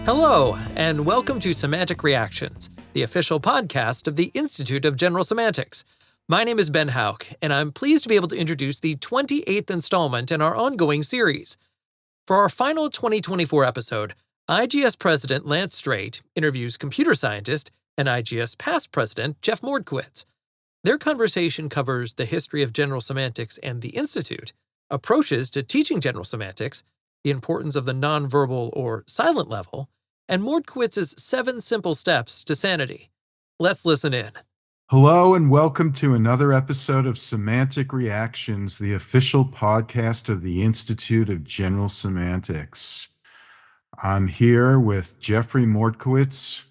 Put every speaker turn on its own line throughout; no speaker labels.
Hello, and welcome to Semantic Reactions, the official podcast of the Institute of General Semantics. My name is Ben Hauk, and I'm pleased to be able to introduce the 28th installment in our ongoing series. For our final 2024 episode, IGS President Lance Strate interviews computer scientist and IGS past president Jeff Mordkowitz. Their conversation covers the history of general semantics and the Institute, approaches to teaching general semantics, the importance of the nonverbal or silent level, and Mordkowitz's 7 simple steps to sanity. Let's listen in.
Hello and welcome to another episode of Semantic Reactions, the official podcast of the Institute of General Semantics. I'm here with Jeffrey Mordkowitz,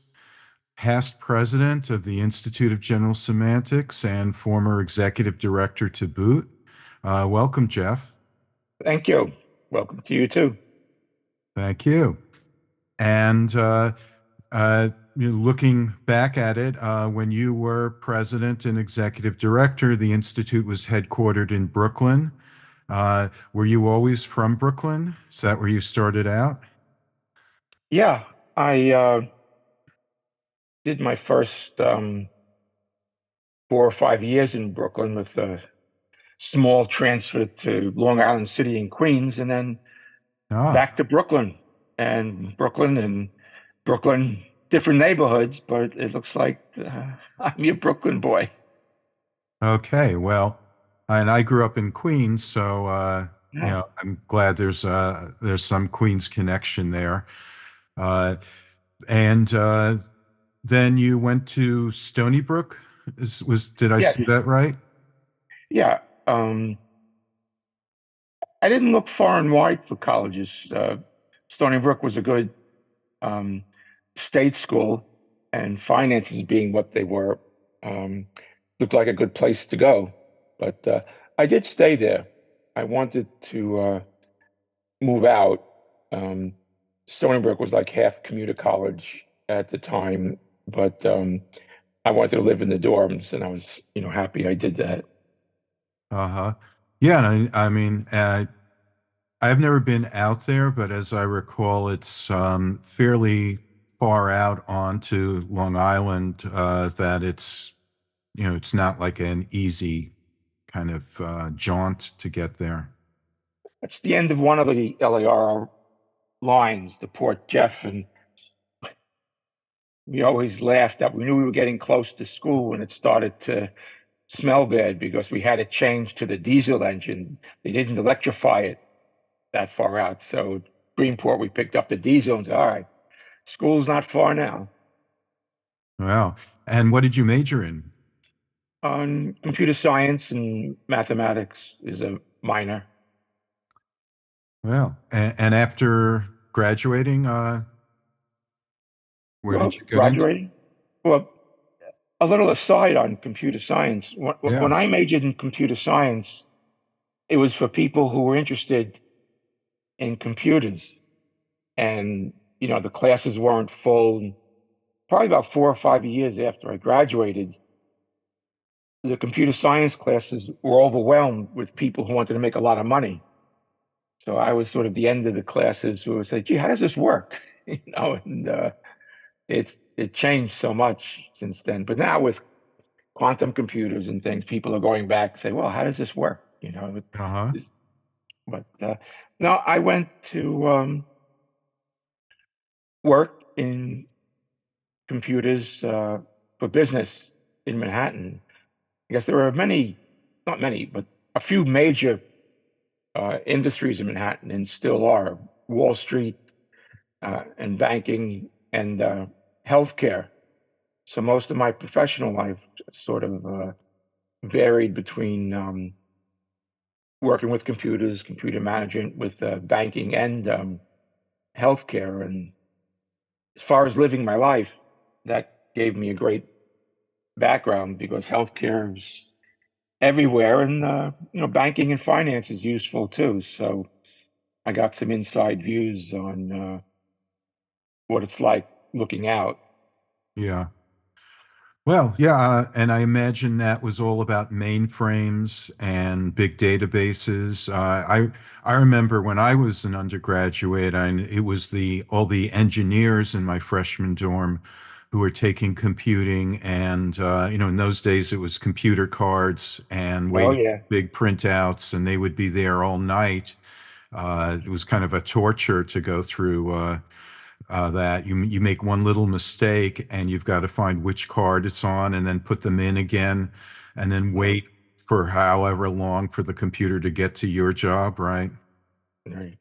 past president of the Institute of General Semantics and former executive director to boot. Welcome, Jeff.
Thank you. Welcome to you too.
Thank you. And looking back at it, when you were president and executive director, the Institute was headquartered in Brooklyn. Were you always from Brooklyn? Is that where you started out?
Yeah, I did my first 4 or 5 years in Brooklyn with a small transfer to Long Island City in Queens, and then back to Brooklyn. And Brooklyn, different neighborhoods, but it looks like I'm a Brooklyn boy.
Okay, well, and I grew up in Queens, so I'm glad there's some Queens connection there. And then you went to Stony Brook. Did I see that right?
Yeah. I didn't look far and wide for colleges. Stony Brook was a good state school, and finances being what they were, looked like a good place to go. But I did stay there. I wanted to move out. Stony Brook was like half commuter college at the time, but I wanted to live in the dorms, and I was, happy I did that.
Yeah, I mean, I've never been out there, but as I recall, it's fairly far out onto Long Island, that it's not like an easy kind of jaunt to get there.
That's the end of one of the LAR lines, the Port Jeff, and we always laughed that we knew we were getting close to school when it started to smell bad because we had to change to the diesel engine. They didn't electrify it that far out. So Greenport, we picked up the diesel and said, all right, school's not far now.
Wow. And what did you major in?
On computer science and mathematics is a minor.
Well, and after graduating, where did you go?
Graduating? Well, a little aside on computer science. When I majored in computer science, it was for people who were interested in computers. And, the classes weren't full. Probably about 4 or 5 years after I graduated, the computer science classes were overwhelmed with people who wanted to make a lot of money. So I was sort of the end of the classes who would say, gee, how does this work? And it changed so much since then. But now with quantum computers and things, people are going back and say, well, how does this work? But no, I went to work in computers for business in Manhattan. I guess there were not many, but a few major industries in Manhattan, and still are: Wall Street and banking and healthcare. So most of my professional life sort of varied between working with computers, computer management, with banking and healthcare. And as far as living my life, that gave me a great background because healthcare is everywhere, and banking and finance is useful too. So I got some inside views on what it's like looking out.
Yeah. Well, yeah, and I imagine that was all about mainframes and big databases. I remember when I was an undergraduate, and it was the all the engineers in my freshman dorm who were taking computing, and in those days it was computer cards and
Oh
waiting
yeah,
big printouts, and they would be there all night. It was kind of a torture to go through. That you make one little mistake and you've got to find which card it's on and then put them in again and then
right,
wait for however long for the computer to get to your job, right?
right.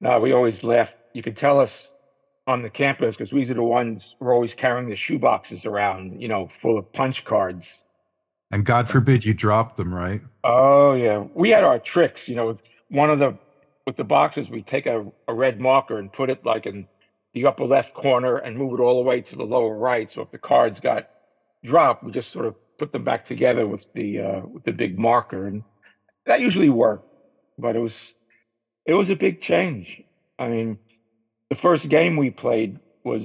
No, we always laughed. You could tell us on the campus because we were the ones who were always carrying the shoe boxes around, full of punch cards.
And God forbid you drop them, right?
Oh yeah, we had our tricks. One of the with the boxes, we take a red marker and put it like in the upper left corner and move it all the way to the lower right. So if the cards got dropped, we just sort of put them back together with the big marker, and that usually worked. But it was a big change. I mean, the first game we played was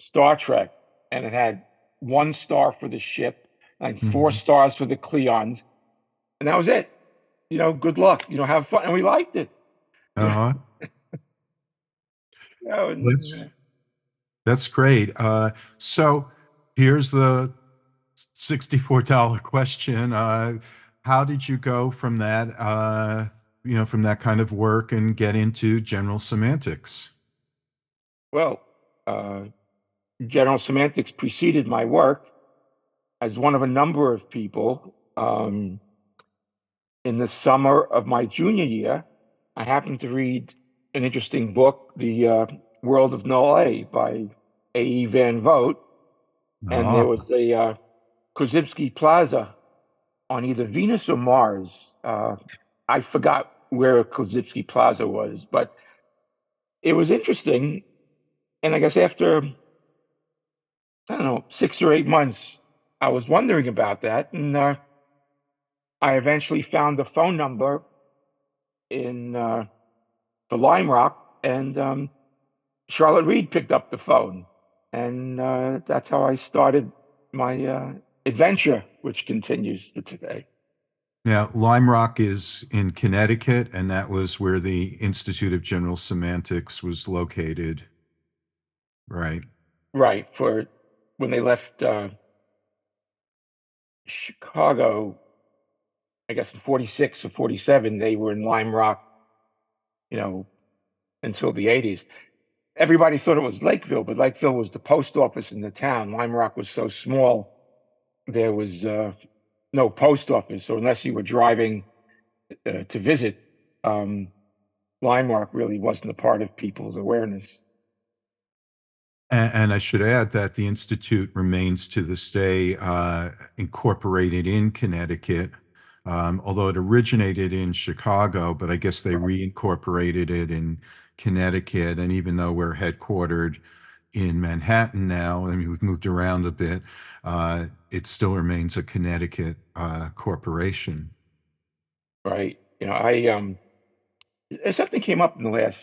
Star Trek, and it had 1 star for the ship and four
Mhm.
stars for the Cleons, and that was it. Good luck. Have fun, and we liked it. Yeah,
Uh-huh.
and,
That's that's great. So here's the $64 question. How did you go from that, from that kind of work and get into general semantics?
well, uh, general semantics preceded my work as one of a number of people. In the summer of my junior year, I happened to read an interesting book, The World of Null A by A.E. Van Vogt, and there
Oh,
was a Korzybski Plaza on either Venus or Mars. I forgot where Korzybski Plaza was, but it was interesting. And I guess after, I don't know, 6 or 8 months, I was wondering about that. And I eventually found the phone number in the Lime Rock, and Charlotte Reed picked up the phone. And that's how I started my adventure, which continues to today.
now Lime Rock is in Connecticut, and that was where the Institute of General Semantics was located, right?
Right. For when they left Chicago, I guess in 46 or 47, they were in Lime Rock, you know, until the 80s. Everybody thought it was Lakeville, but Lakeville was the post office in the town. Lime Rock was so small, there was no post office. So unless you were driving to visit, um, Lime Rock really wasn't a part of people's awareness.
And I should add that the Institute remains to this day incorporated in Connecticut, although it originated in Chicago, but I guess they reincorporated it in Connecticut. And even though we're headquartered in Manhattan now, I mean, we've moved around a bit, it still remains a Connecticut corporation.
Right. Something came up in the last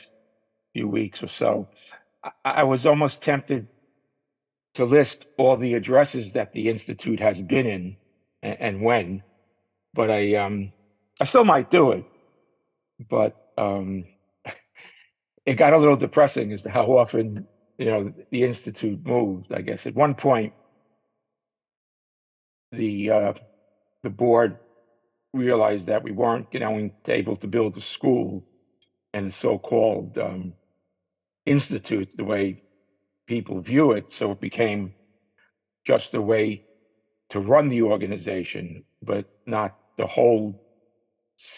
few weeks or so. I was almost tempted to list all the addresses that the Institute has been in and when, but I still might do it. But it got a little depressing as to how often the Institute moved. I guess at one point the uh, the board realized that we weren't able to build a school and the so-called institute the way people view it, so it became just a way to run the organization, but not to hold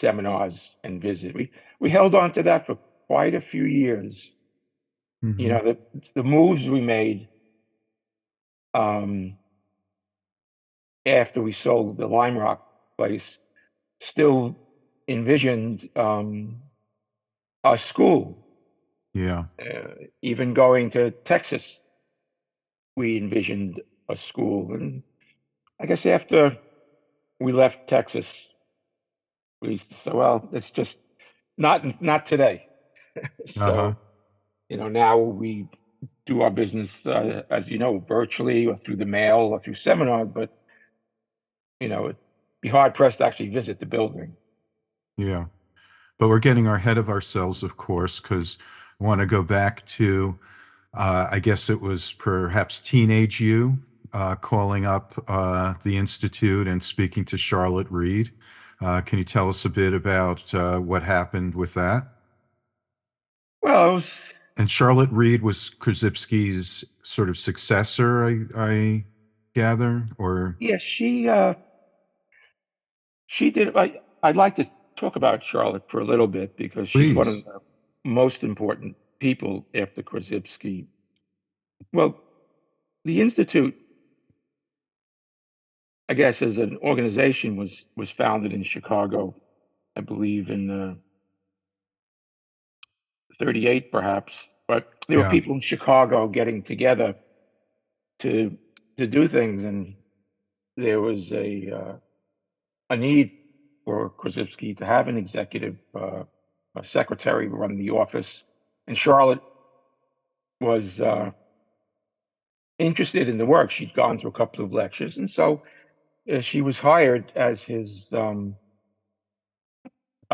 seminars and visit. We held on to that for quite a few years.
Mhm.
The moves we made um, after we sold the Lime Rock place still envisioned a school.
Yeah.
Even going to Texas, we envisioned a school. And I guess after we left Texas, we said, well, it's just not today.
Uh-huh.
So, now we do our business, as you know, virtually or through the mail or through seminars. But it'd be hard pressed to actually visit the building.
Yeah. But we're getting ahead of ourselves, of course, because I want to go back to, I guess it was perhaps teenage you calling up the Institute and speaking to Charlotte Reed. Can you tell us a bit about what happened with that?
Well, it was,
And Charlotte Reed was Krzyzewski's sort of successor, I gather, or
yeah, she did. I'd like to talk about Charlotte for a little bit because she's one of
please.
the most important people after Krzyzewski. Well, the Institute, I guess, as an organization, was founded in Chicago, I believe, in '38, perhaps. But there were
Yeah.
people in Chicago getting together to do things, and there was a need for Krzyzewski to have an executive a secretary running the office, and Charlotte was interested in the work. She'd gone to a couple of lectures, and so she was hired as his, I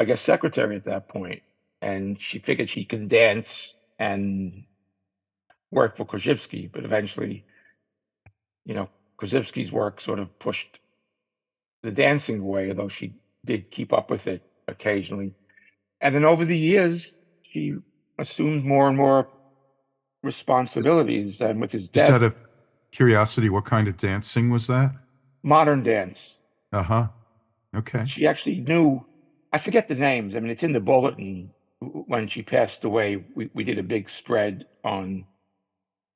guess, secretary at that point. And she figured she could dance and work for Krzyzewski, but eventually, Krzyzewski's work sort of pushed the dancing away, although she did keep up with it occasionally. And then over the years, she assumed more and more responsibilities. And with his
Just
death,
out of curiosity, what kind of dancing was that?
modern dance.
Uh-huh. Okay.
She actually knew, I forget the names. I mean, it's in the bulletin. When she passed away, we did a big spread on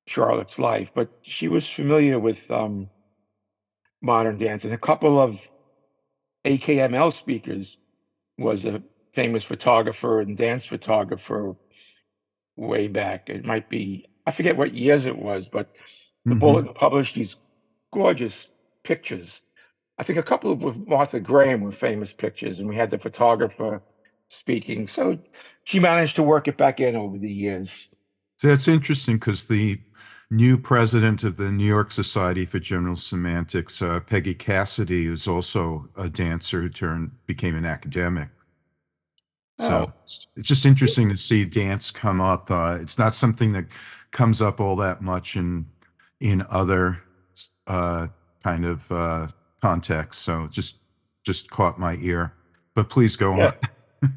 Charlotte's life, but she was familiar with modern dance. And a couple of AKML speakers was a famous photographer and dance photographer way back. It might be, I forget what years it was, but the
Hmm.
bulletin published these gorgeous pictures. I think a couple of with Martha Graham were famous pictures, and we had the photographer speaking. So she managed to work it back in over the years.
So that's interesting because the new president of the New York Society for General Semantics, Peggy Cassidy, is also a dancer who became an academic. So
Oh,
it's just interesting to see dance come up. It's not something that comes up all that much in other uh, kind of contexts. So it just caught my ear. But please go on.
yeah.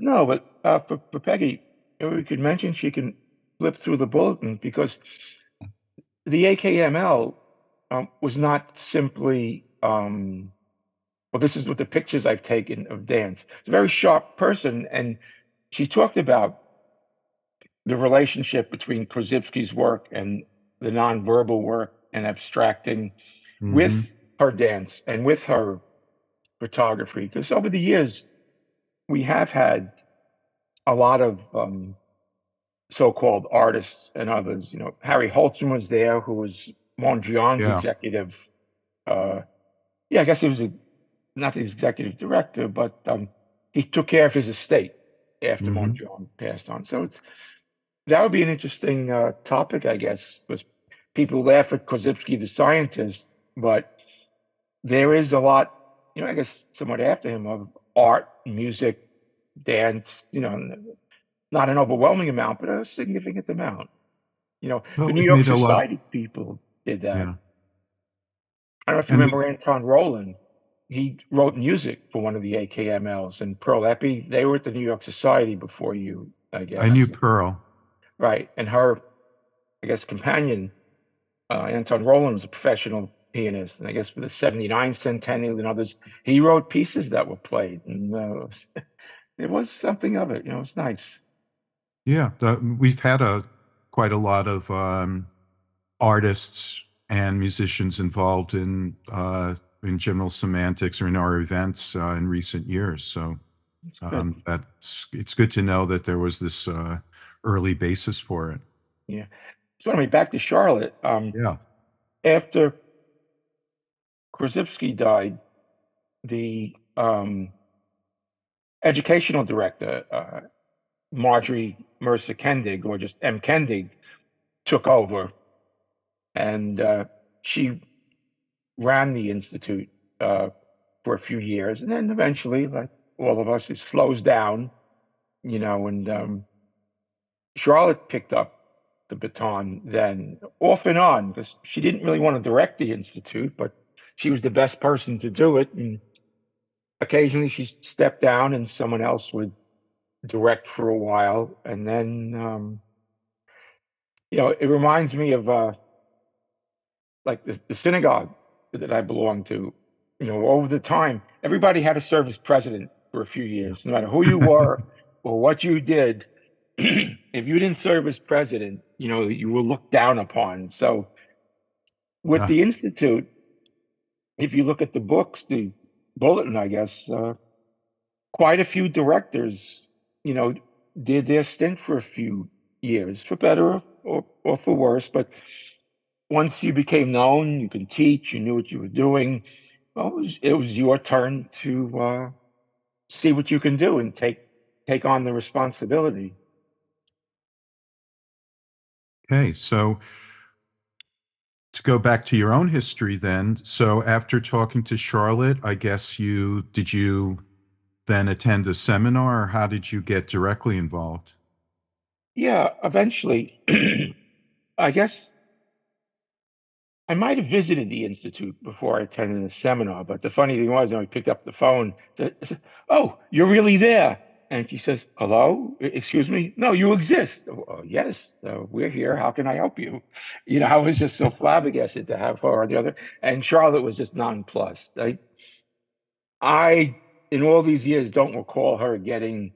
No, but for Peggy, we could mention she can flip through the bulletin because the AKML was not simply, well, this is what the pictures I've taken of dance. It's a very sharp person, and she talked about the relationship between Krzyzewski's work and the nonverbal work and abstracting with
Hmm.
her dance and with her photography. Because over the years, we have had a lot of so-called artists and others. Harry Holtzman was there, who was Mondrian's
Yeah.
executive. Yeah, I guess he was not the executive director, but he took care of his estate after
Hmm.
Mondrian passed on. So that would be an interesting topic, I guess, because people laugh at Korzybski, the scientist, but there is a lot, I guess, somewhat after him of art, music, dance, not an overwhelming amount, but a significant amount.
Well,
The New
we've
York
made a lot.
Society people did that.
Yeah.
I don't know if you
And
remember Anton Roland. He wrote music for one of the AKMLs, and Pearl Epi, they were at the New York Society before you, I
I
guess.
knew Pearl.
Right. And her, I guess, companion, Anton Roland, was a professional pianist. And I guess for the '79 Centennial and others, he wrote pieces that were played. And it was something of it. It's nice.
Yeah, we've had a quite a lot of artists and musicians involved in general semantics or in our events in recent years. So
It's good.
it's good to know that there was this early basis for it.
Yeah. So anyway, back to Charlotte.
Yeah.
After Krzyzewski died, the educational director, Marjorie Mercer Kendig, or just M. Kendig, took over, and she ran the institute for for a few years, and then eventually, like all of us, it slows down, and Charlotte picked up the baton then off and on because she didn't really want to direct the institute, but she was the best person to do it. And occasionally she stepped down and someone else would direct for a while. And then, it reminds me of like the synagogue that I belonged to. Over the time, everybody had to serve as president for a few years, no matter who you were or what you did. If you didn't serve as president, you were looked down upon. So with
Ah,
the institute, if you look at the books, the bulletin, I guess, quite a few directors, you know, did their stint for a few years, for better or for worse. But once you became known, you could teach, you knew what you were doing. Well, it was your turn to see what you can do and take on the responsibility.
okay, so to go back to your own history then, so after talking to Charlotte, I guess did you then attend a seminar, or how did you get directly involved?
Yeah, eventually, I guess I might have visited the institute before I attended a seminar, but the funny thing was, when I picked up the phone, I said, "Oh, you're really there?" And she says, "Hello, excuse me? No, you exist." "Oh, yes, we're here. How can I help you?" I was just so flabbergasted to have her on the other, and Charlotte was just nonplussed. I, in all these years, don't recall her getting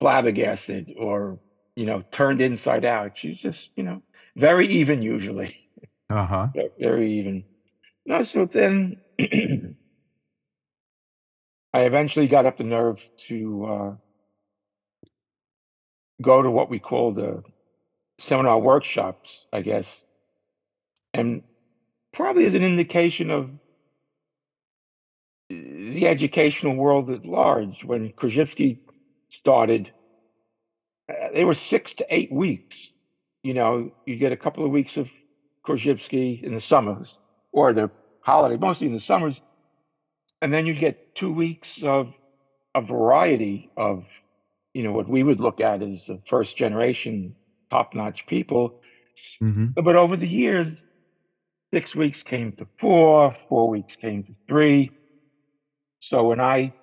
flabbergasted or, turned inside out. She's just, very even usually.
Uh-huh.
Very even. No, so then I eventually got up the nerve to go to what we call the seminar workshops, I guess, and probably as an indication of the educational world at large. When Krzyzewski started, they were 6 to 8 weeks. You get a couple of weeks of Krzyzewski in the summers or the holiday, mostly in the summers, and then you get 2 weeks of a variety of what we would look at as first generation top notch people.
Hmm.
But over the years, 6 weeks came to 4 weeks came to 3. So when I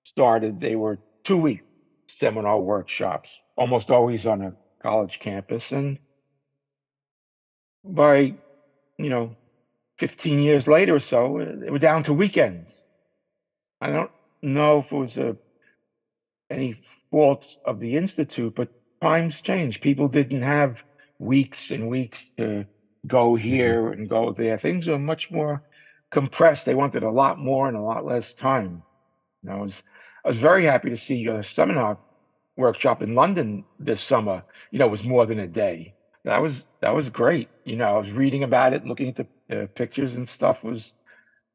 started, they were 2 week seminar workshops, almost always on a college campus. And by, you know, 15 years later or so, they were down to weekends. I don't know if it was any fault of the Institute, but times change. People didn't have weeks and weeks to go
Yeah.
here and go there. Things are much more compressed. They wanted a lot more in a lot less time. I was very happy to see a seminar workshop in London this summer. It was more than a day. That was great. I was reading about it, looking at the pictures and stuff. It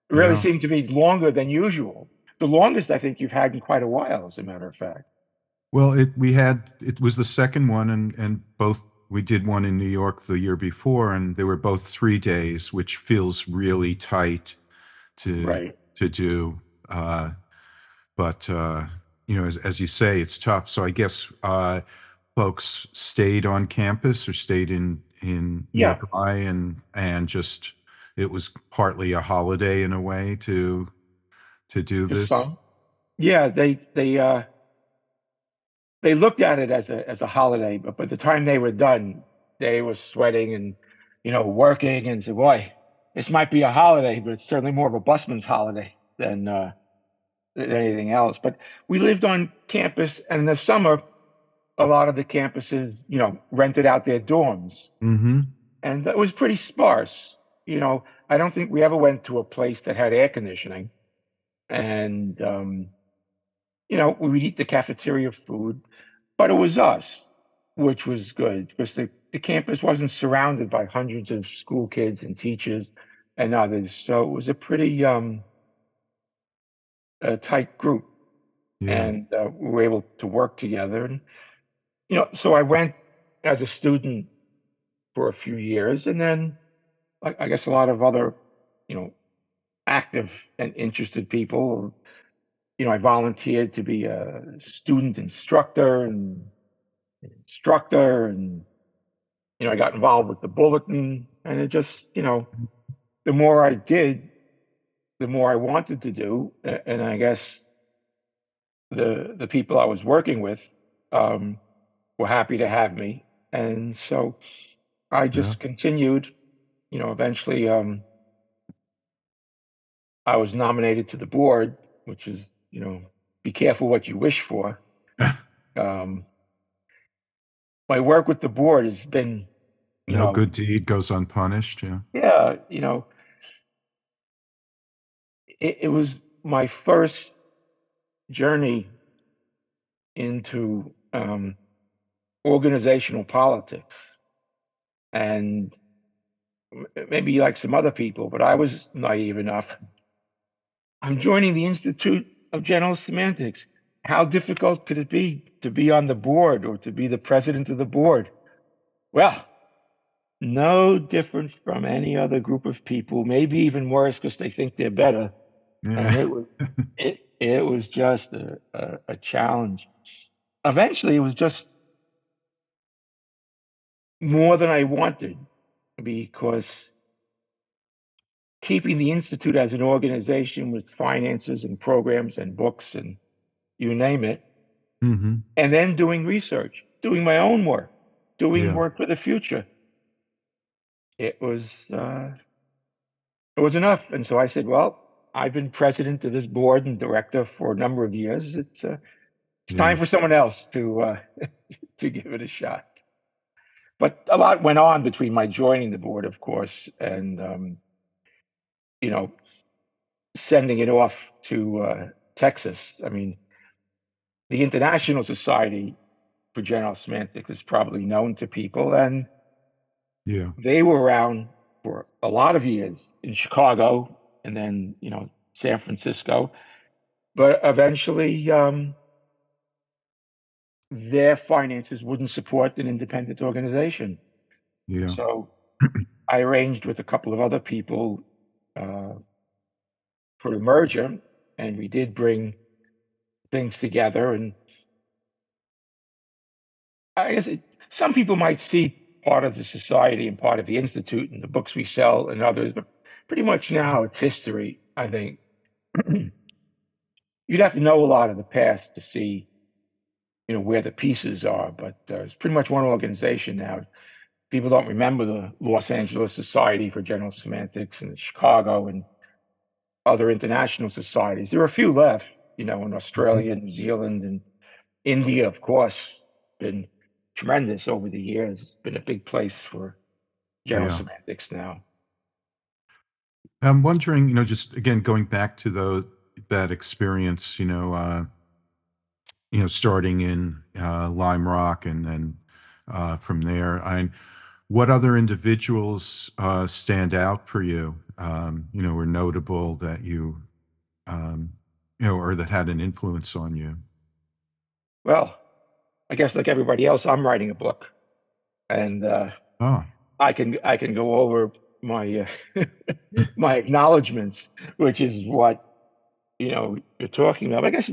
really
Yeah.
seemed to be longer than usual. The longest I think you've had in quite a while, as a matter of fact.
Well, it was the second one, and both we did one in New York the year before, and they were both 3 days, which feels really tight to
Right.
to do. But as you say, it's tough. So I guess folks stayed on campus or stayed in
Yeah.
nearby, and just it was partly a holiday in a way to do
For
this.
some. Yeah, they looked at it as a holiday, but by the time they were done, they were sweating and working and said, "Boy, this might be a holiday, but it's certainly more of a busman's holiday than anything else." But we lived on campus, and in the summer, a lot of the campuses, rented out their dorms,
Mm-hmm.
and that was pretty sparse. I don't think we ever went to a place that had air conditioning, and we would eat the cafeteria food, but it was us, which was good because the campus wasn't surrounded by hundreds of school kids and teachers and others. So it was a pretty tight group,
Yeah.
and we were able to work together. And so I went as a student for a few years, and then I guess a lot of other, you know, active and interested people. I volunteered to be a student instructor and I got involved with the bulletin, and it just, the more I did, the more I wanted to do, and I guess the people I was working with were happy to have me, and so I
Yeah.
just continued. Eventually, I was nominated to the board, which is, be careful what you wish for. Um, my work with the board has been,
No good deed goes unpunished. Yeah.
yeah, it was my first journey into organizational politics. And maybe like some other people, but I was naive enough. I'm joining the Institute of General Semantics. How difficult could it be to be on the board or to be the president of the board? Well, no different from any other group of people, maybe even worse because they think they're better. And
Yeah.
it was just a challenge. Eventually, it was just more than I wanted because keeping the Institute as an organization with finances and programs and books and you name it,
Mm-hmm.
and then doing research, doing my own work, doing
Yeah.
work for the future. It was enough. And so I said, well, I've been president of this board and director for a number of years. It's
Yeah.
time for someone else to to give it a shot. But a lot went on between my joining the board, of course, and you know, sending it off to Texas. I mean, the International Society for General Semantics is probably known to people, and
Yeah.
they were around for a lot of years in Chicago and then, San Francisco. But eventually, their finances wouldn't support an independent organization.
Yeah.
So I arranged with a couple of other people uh, for a merger, and we did bring things together. And I guess some people might see part of the society and part of the institute and the books we sell and others, but pretty much now it's history, I think. You'd have to know a lot of the past to see, where the pieces are, but it's pretty much one organization now. People don't remember the Los Angeles Society for General Semantics and Chicago and other international societies. There are a few left, in
Mhm.
Australia, New Zealand, and India, of course, been tremendous over the years. It's been a big place for general
Yeah.
semantics now.
I'm wondering, just again going back to that experience, starting in Lime Rock and then from there. What other individuals stand out for you? Were notable that um, or that had an influence on you?
Well, I guess like everybody else, I'm writing a book, and
Oh,
I can go over my my acknowledgments, which is what you're talking about. I guess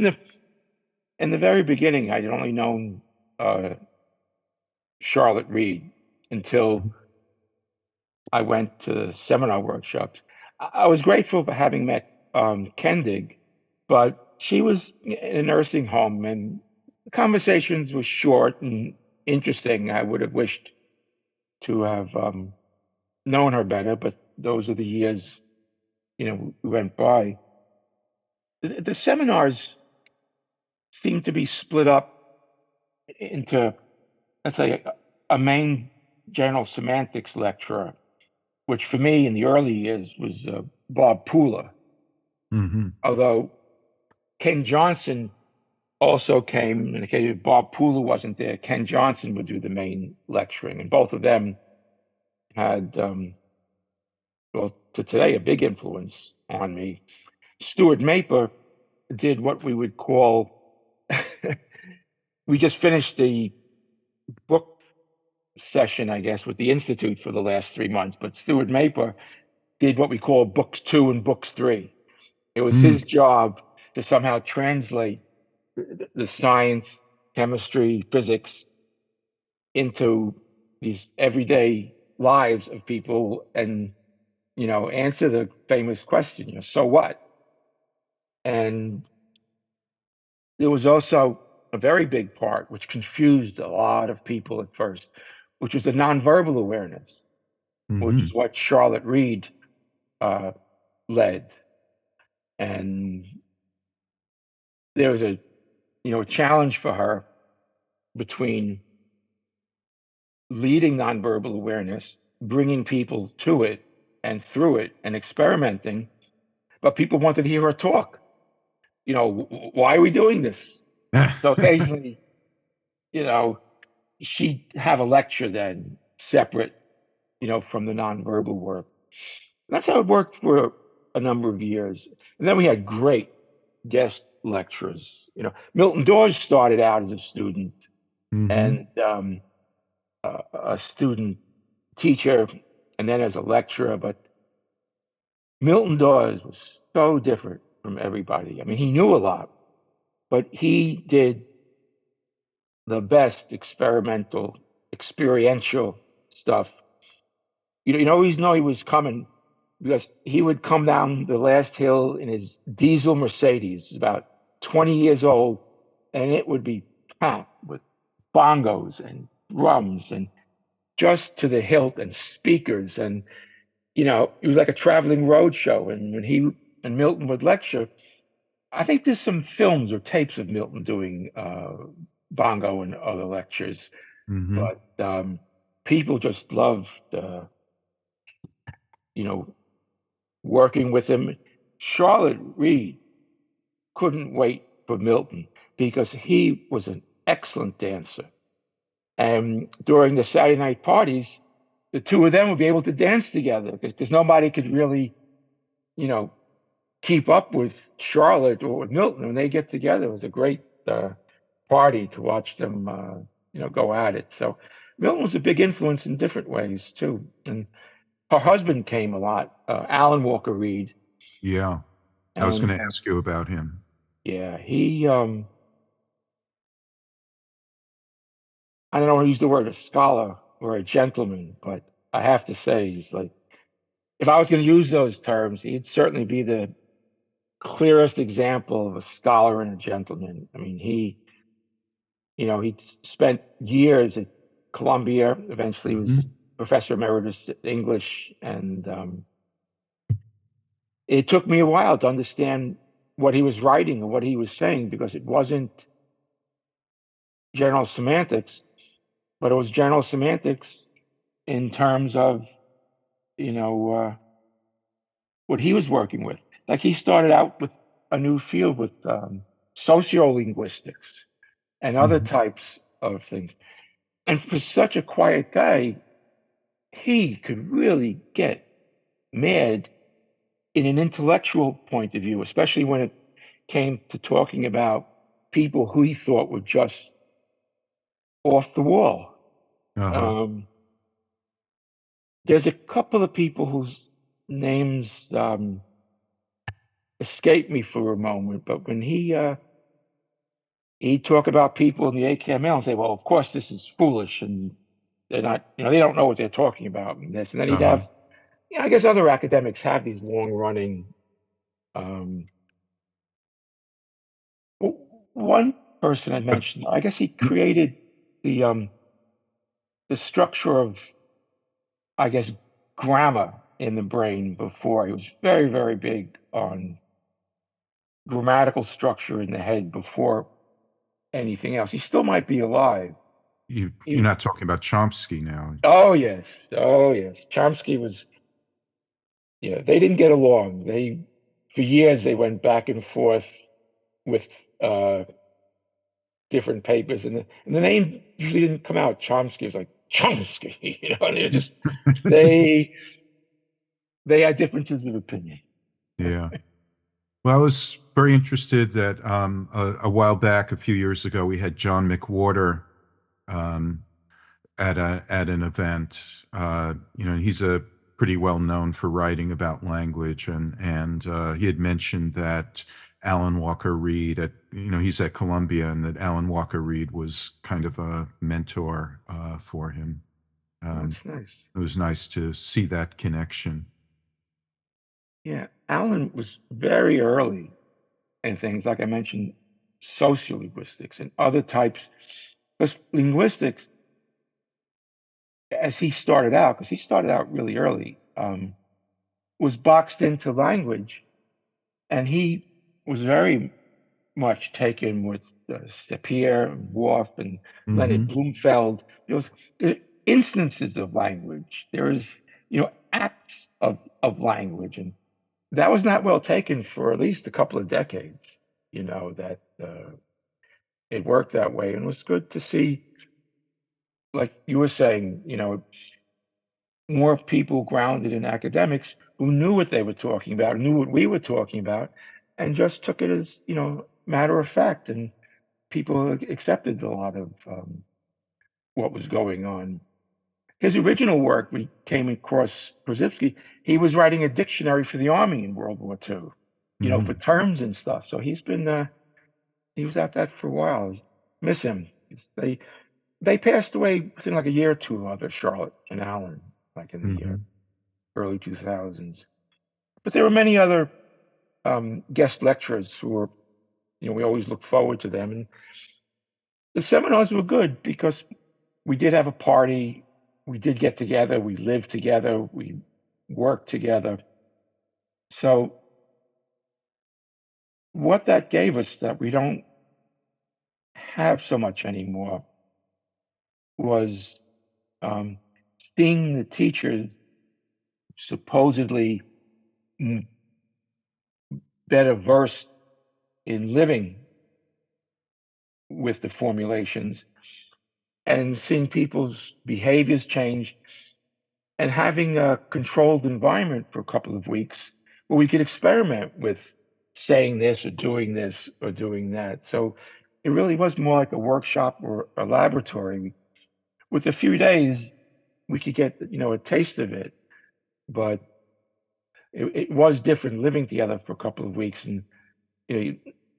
in the very beginning, I'd only known uh, Charlotte Reed until I went to seminar workshops. I was grateful for having met Kendig, but she was in a nursing home, and the conversations were short and interesting. I would have wished to have known her better, but those are the years went by. The seminars seem to be split up into, let's say, a main general semantics lecturer, which for me in the early years was Bob Pooler.
mm-hmm.
Although Ken Johnson also came, and if Bob Pooler wasn't there, Ken Johnson would do the main lecturing, and both of them had, well, to today, a big influence on me. Stuart Maper did what we would call, we just finished the book session, I guess, with the Institute for the last 3 months, but Stuart Maper did what we call books 2 and books 3. It was
Mm.
his job to somehow translate the science, chemistry, physics into these everyday lives of people and, answer the famous question, so what? And there was also a very big part which confused a lot of people at first, which was the nonverbal awareness, which
Hmm.
is what Charlotte Reed uh, led. And there was a challenge for her between leading nonverbal awareness, bringing people to it and through it and experimenting, but people wanted to hear her talk. Why are we doing this? So occasionally, you know, she'd have a lecture then separate, from the nonverbal work. That's how it worked for a number of years. And then we had great guest lecturers. Milton Dawes started out as a student
Hmm.
and a student teacher and then as a lecturer, but Milton Dawes was so different from everybody. I mean, he knew a lot, but he did the best experimental, experiential stuff. You always know he was coming because he would come down the last hill in his diesel Mercedes, about 20 years old, and it would be packed with bongos and drums and just to the hilt and speakers. And, it was like a traveling road show. And when he and Milton would lecture, I think there's some films or tapes of Milton doing bongo and other lectures,
Hmm.
but people just loved, you know, working with him. Charlotte Reed couldn't wait for Milton because he was an excellent dancer. And during the Saturday night parties, the two of them would be able to dance together because nobody could really, you know, keep up with Charlotte or with Milton when they get together. It was a great party to watch them, go at it. So Milton was a big influence in different ways too. And her husband came a lot, Alan Walker Reed,
Yeah. I was
and
going to ask you about him.
yeah, he I don't want to use the word a scholar or a gentleman, but I have to say he's like if I was going to use those terms, he'd certainly be the clearest example of a scholar and a gentleman. I mean, he spent years at Columbia. Eventually, he was
Hmm.
professor emeritus at English, and it took me a while to understand what he was writing and what he was saying because it wasn't general semantics, but it was general semantics in terms of you know what he was working with. Like he started out with a new field with sociolinguistics and other
Hmm.
types of things. And for such a quiet guy, he could really get mad in an intellectual point of view, especially when it came to talking about people who he thought were just off the wall.
Uh-huh.
Um, there's a couple of people whose names escape me for a moment, but when he'd talk about people in the AKML and say, "Well, of course this is foolish," and they're not, they don't know what they're talking about, and this, and then he'd
Uh-huh.
have, I guess other academics have these long running. Um, One person I mentioned, I guess he created the the structure of, I guess, grammar in the brain before. He was very, very big on grammatical structure in the head before anything else. He still might be alive.
You're
He,
not talking about Chomsky now.
oh yes, oh yes. Chomsky was, yeah, they didn't get along. For years, they went back and forth with uh, different papers, and the name usually didn't come out. Chomsky was like Chomsky, and they they had differences of opinion.
Yeah. Well, I was very interested that a while back, a few years ago, we had John McWhorter um, at an event. He's a pretty well known for writing about language, and he had mentioned that Alan Walker Reed he's at Columbia, and that Alan Walker Reed was kind of a mentor for him.
That's nice.
It was nice to see that connection.
Yeah, Alan was very early in things, like I mentioned, sociolinguistics and other types. Because linguistics, as he started out, because he started out really early, was boxed into language, and he was very much taken with Sapir and Worf and Leonard Bloomfeld. There was instances of language. There is, acts of language, and that was not well taken for at least a couple of decades. That it worked that way, and it was good to see, like you were saying, more people grounded in academics who knew what they were talking about, knew what we were talking about, and just took it as matter of fact, and people accepted a lot of what was going on. His original work, we came across Krzyzewski, he was writing a dictionary for the Army in World War II, for terms and stuff. So he was at that for a while. Miss him. They passed away within like a year or two of Charlotte and Alan, like in the early 2000s. But there were many other guest lecturers who were, we always look forward to them. And the seminars were good because we did have a party. We did get together. We lived together. We worked together. So what that gave us that we don't have so much anymore was seeing the teachers supposedly better versed in living with the formulations and seeing people's behaviors change and having a controlled environment for a couple of weeks where we could experiment with saying this or doing that. So it really was more like a workshop or a laboratory. With a few days, we could get, a taste of it, but it was different living together for a couple of weeks, and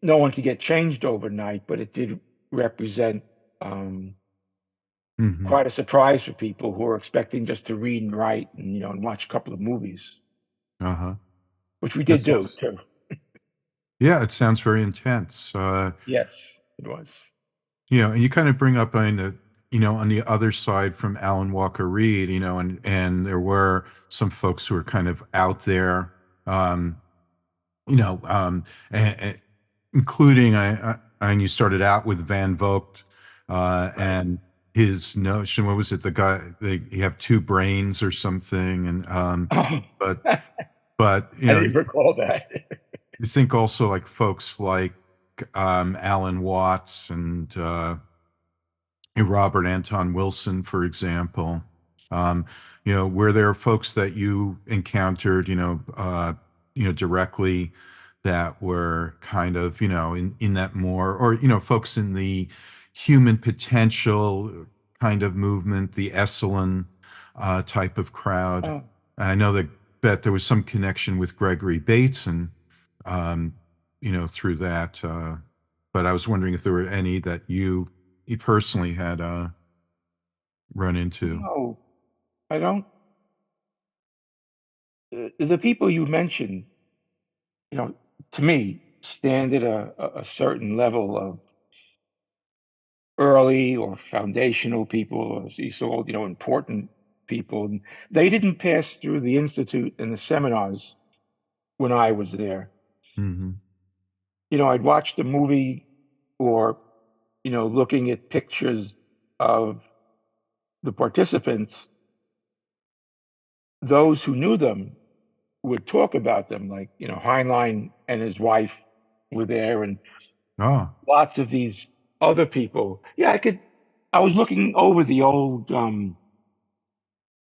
no one could get changed overnight, but it did represent quite a surprise for people who were expecting just to read and write and watch a couple of movies, which we did do too.
Yeah, it sounds very intense.
Yes, it was.
And you kind of bring up on the other side from Alan Walker Reed, and there were some folks who were kind of out there, including and you started out with Van Vogt, and his notion. What was it? The guy, you have two brains or something, and but
I didn't recall that.
You think also like folks like Alan Watts and Robert Anton Wilson, for example. Were there folks that you encountered, directly that were kind of, in that more, or, folks in the human potential kind of movement, the Esalen type of crowd? I know that there was some connection with Gregory Bateson, through that. But I was wondering if there were any that you personally had run into.
No, I don't. The people you mentioned, to me, stand at a certain level of early or foundational people, or so-called, important people. And they didn't pass through the institute and the seminars when I was there. I'd watch the movie or, looking at pictures of the participants. Those who knew them would talk about them, like, Heinlein and his wife were there, and lots of these other people. Yeah, I was looking over the old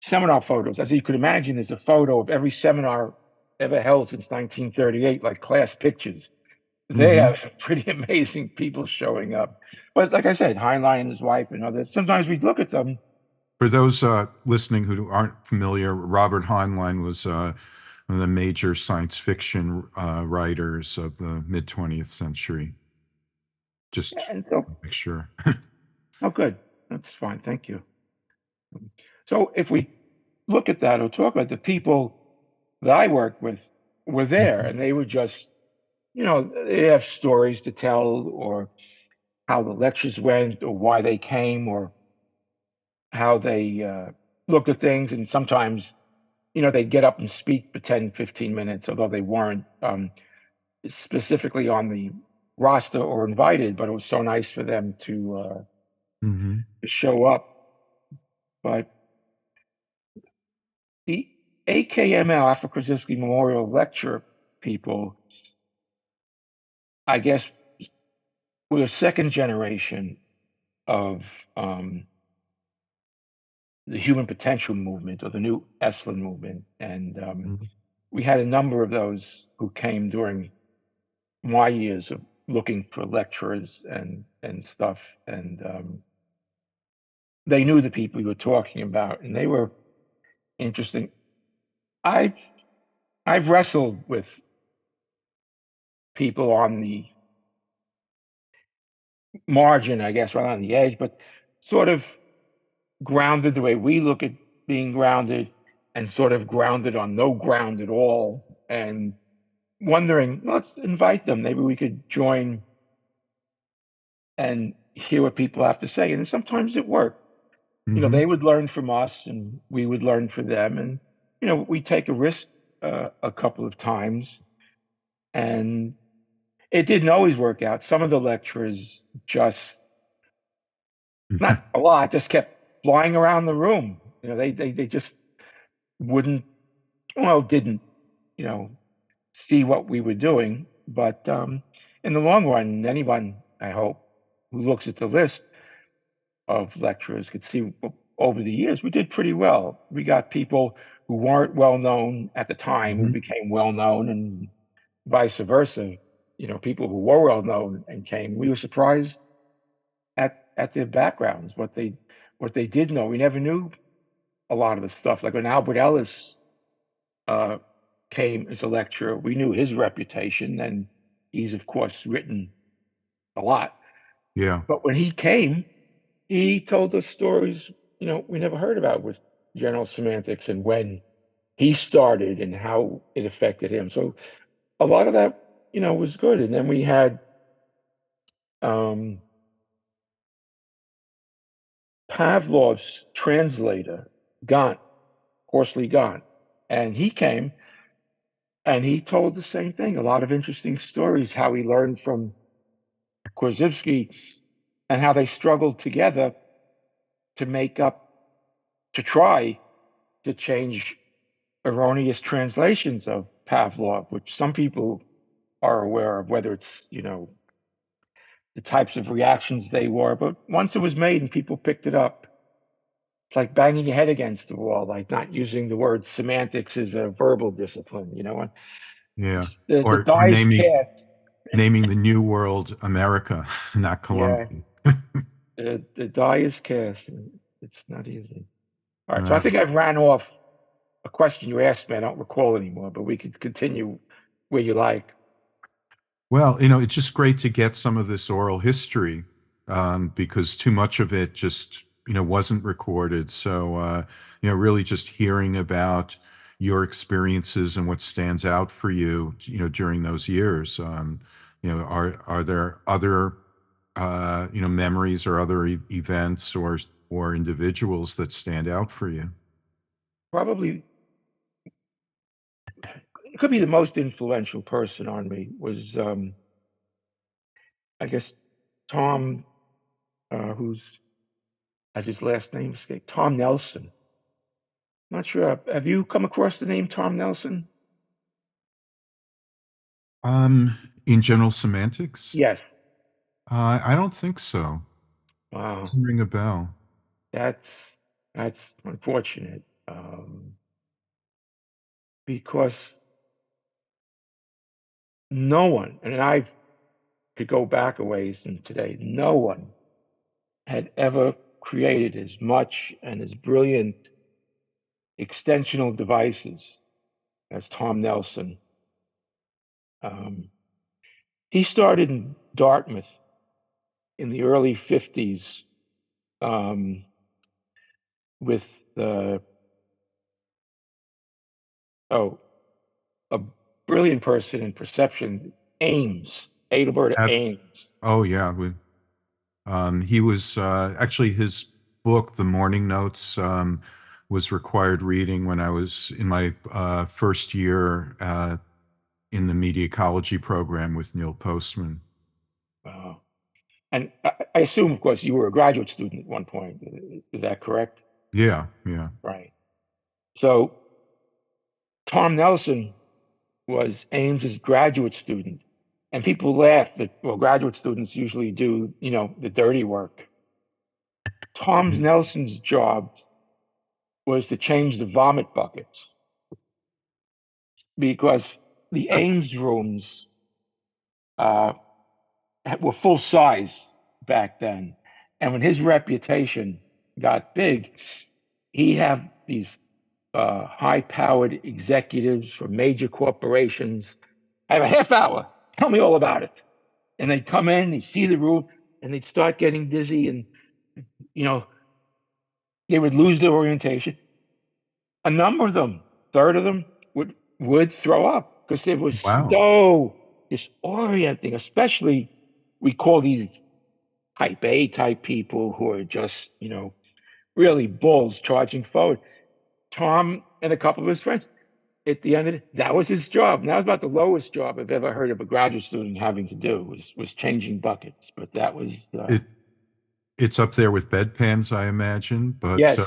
seminar photos. As you could imagine, there's a photo of every seminar ever held since 1938, like class pictures. They have some pretty amazing people showing up. But like I said, Heinlein and his wife and others, sometimes we'd look at them
For those listening who aren't familiar, Robert Heinlein was one of the major science fiction writers of the mid 20th century. Just
Yeah, and so,
to make sure.
oh, good. That's fine. Thank you. So if we look at that or talk about the people that I worked with were there, and they were just, they have stories to tell, or how the lectures went, or why they came, or how they looked at things. And sometimes, they'd get up and speak for 10, 15 minutes, although they weren't specifically on the roster or invited, but it was so nice for them
Mhm.
to show up. But the AKML, Alfred Krasinski Memorial Lecture people, I guess, were a second generation of the human potential movement, or the new Esalen movement. And
Mhm.
we had a number of those who came during my years of looking for lecturers and stuff. And they knew the people we were talking about, and they were interesting. I I've wrestled with people on the margin, I guess, right on the edge, but sort of grounded the way we look at being grounded, and sort of grounded on no ground at all, and wondering, let's invite them. Maybe we could join and hear what people have to say. And sometimes it worked.
Mhm.
They would learn from us, and we would learn from them. And, we take a risk a couple of times, and it didn't always work out. Some of the lecturers just, not a lot, just kept flying around the room. They just wouldn't, well, didn't, you know, see what we were doing. But in the long run, anyone, I hope, who looks at the list of lecturers could see over the years we did pretty well. We got people who weren't well known at the time who
Mhm.
became well known, and vice versa. People who were well known and came. We were surprised at their backgrounds, what they did know. We never knew a lot of the stuff. Like when Albert Ellis uh, came as a lecturer, we knew his reputation, and he's of course written a lot.
Yeah.
But when he came, he told us stories we never heard about with general semantics, and when he started and how it affected him. So a lot of that was good. And then we had um, Pavlov's translator, Gant, Horsley Gant, and he came and he told the same thing. A lot of interesting stories, how he learned from Korzybski, and how they struggled together to make up, to try to change erroneous translations of Pavlov, which some people are aware of, whether it's, the types of reactions they were. But once it was made and people picked it up, it's like banging your head against the wall, like not using the word semantics as a verbal discipline, and
Yeah.
the
Or
die is cast.
naming the new world America, not
Yeah,
Columbia.
the die is cast. And it's not easy. All right, so I
Uh,
think I've ran off a question you asked me. I don't recall anymore, but we could continue where you like.
well, it's just great to get some of this oral history, because too much of it just, wasn't recorded. So, really just hearing about your experiences and what stands out for you, during those years. Are there other, memories or other events or individuals that stand out for you?
Probably, it could be the most influential person on me was, I guess, Tom, who's, as his last name escaped, Tom Nelson. Not sure. Have you come across the name Tom Nelson?
In general semantics?
Yes.
I don't think so.
Wow.
Doesn't ring a bell.
That's that's unfortunate, because no one, and I could go back a ways and today, no one had ever created as much and as brilliant extensional devices as Tom Nelson. He started in Dartmouth in the early 50s with a brilliant person in perception, Ames, Adelbert Ames.
Oh, yeah. He was actually, his book, The Morning Notes, was required reading when I was in my first year in the media ecology program with Neil Postman.
And I assume, of course, you were a graduate student at one point. Is that correct?
Yeah, yeah.
Right. So Tom Nelson was Ames's graduate student. And people laugh that, well, graduate students usually do, the dirty work. Tom Nelson's job was to change the vomit buckets because the Ames rooms were full size back then. And when his reputation got big, he had these high-powered executives from major corporations. I have a half hour. Tell me all about it. And they'd come in, they'd see the room, and they'd start getting dizzy, and they would lose their orientation. A number of them, third of them, would throw up because it was so disorienting. Especially, we call these type A type people who are just, really bulls charging forward. Tom and a couple of his friends, at the end of it, that was his job. And that was about the lowest job I've ever heard of a graduate student having to do was changing buckets. But that was
it's up there with bedpans, I imagine. But
yes.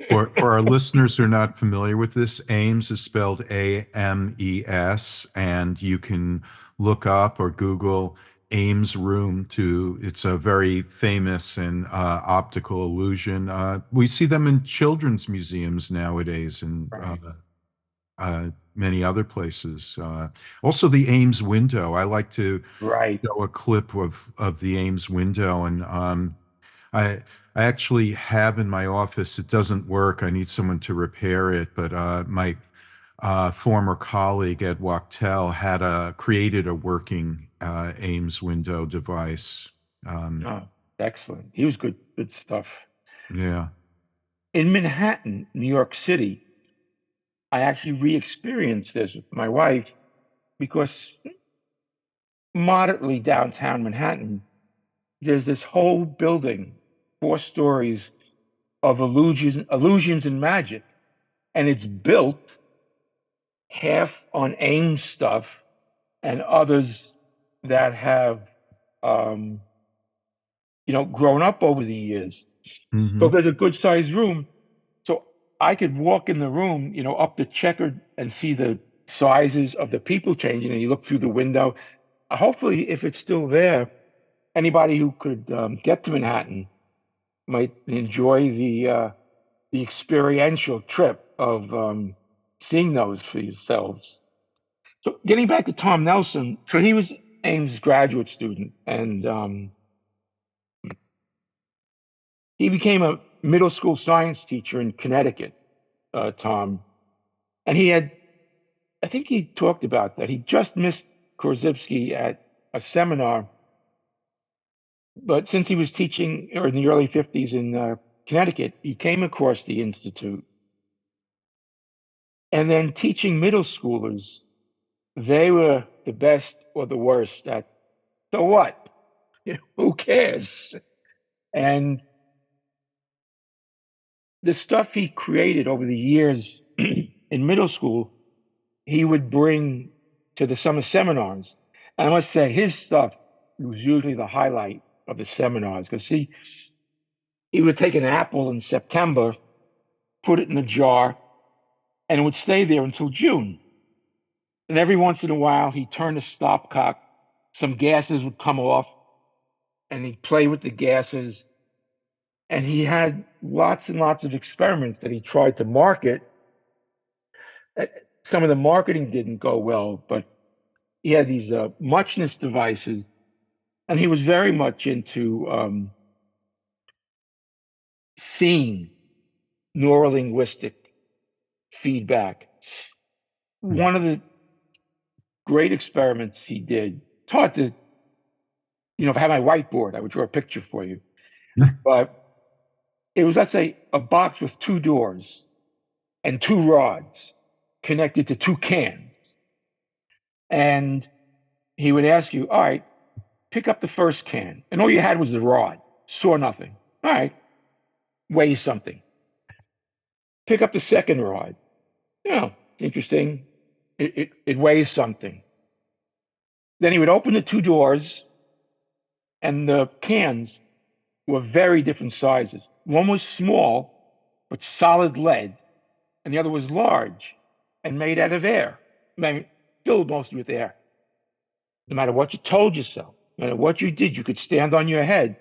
For our listeners who are not familiar with this, Ames is spelled Ames, and you can look up or Google Ames room it's a very famous and optical illusion. We see them in children's museums nowadays and many other places. Also the Ames window. I like to show a clip of the Ames window, and I actually have in my office, it doesn't work. I need someone to repair it. But my former colleague, Ed Wachtel, had created a working Ames window device.
Excellent. He was good stuff.
Yeah.
In Manhattan, New York City, I actually re-experienced this with my wife because moderately downtown Manhattan, there's this whole building, 4 stories of illusions and magic. And it's built half on Ames stuff and others that have, grown up over the years.
Mm-hmm.
So there's a good sized room. So I could walk in the room, up the checkered and see the sizes of the people changing. And you look through the window. Hopefully, if it's still there, anybody who could get to Manhattan might enjoy the experiential trip of seeing those for yourselves. So getting back to Tom Nelson, so he was Ames' graduate student, and he became a middle school science teacher in Connecticut, Tom. And I think he talked about that. He just missed Korzybski at a seminar, but since he was teaching in the early 50s in Connecticut, he came across the Institute. And then teaching middle schoolers, they were the best or the worst at, so what? Who cares? And the stuff he created over the years in middle school, he would bring to the summer seminars. And I must say, his stuff was usually the highlight of the seminars because he would take an apple in September, put it in a jar, and it would stay there until June. And every once in a while, he'd turn the stopcock, some gases would come off, and he'd play with the gases. And he had lots and lots of experiments that he tried to market. Some of the marketing didn't go well, but he had these muchness devices, and he was very much into seeing neurolinguistic feedback. One of the great experiments he did, it's hard to, if I had my whiteboard, I would draw a picture for you. But it was, let's say, a box with two doors and two rods connected to two cans. And he would ask you, all right, pick up the first can. And all you had was the rod, saw nothing. All right, weigh something. Pick up the second rod. Interesting. It weighs something. Then he would open the two doors, and the cans were very different sizes. One was small, but solid lead, and the other was large and made out of air, filled mostly with air. No matter what you told yourself, no matter what you did, you could stand on your head.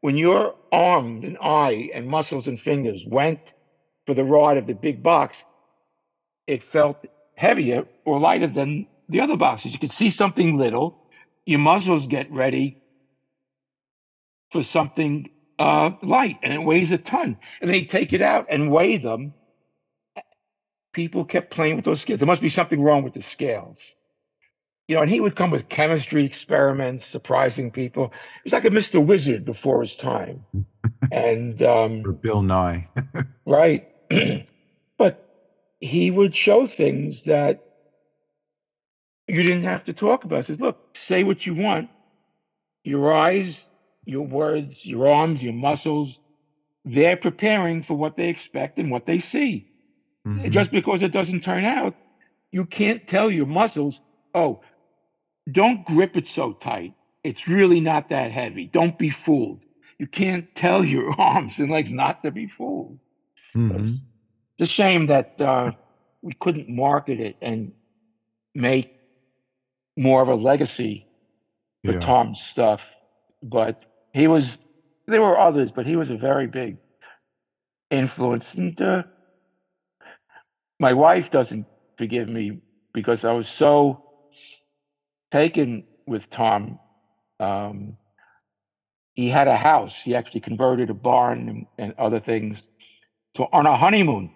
When your arm and eye and muscles and fingers went for the rod of the big box, it felt heavier or lighter than the other boxes. You could see something little. Your muscles get ready for something light, and it weighs a ton. And they take it out and weigh them. People kept playing with those scales. There must be something wrong with the scales. And he would come with chemistry experiments, surprising people. He was like a Mr. Wizard before his time. And
Or Bill Nye.
right. But he would show things that you didn't have to talk about. He says, look, say what you want. Your eyes, your words, your arms, your muscles, they're preparing for what they expect and what they see. Mm-hmm. Just because it doesn't turn out, you can't tell your muscles, oh, don't grip it so tight. It's really not that heavy. Don't be fooled. You can't tell your arms and legs not to be fooled. Mm-hmm. It's a shame that we couldn't market it and make more of a legacy for Tom's stuff. But there were others, but he was a very big influence. And my wife doesn't forgive me because I was so taken with Tom. He had a house. He actually converted a barn and other things. So on our honeymoon,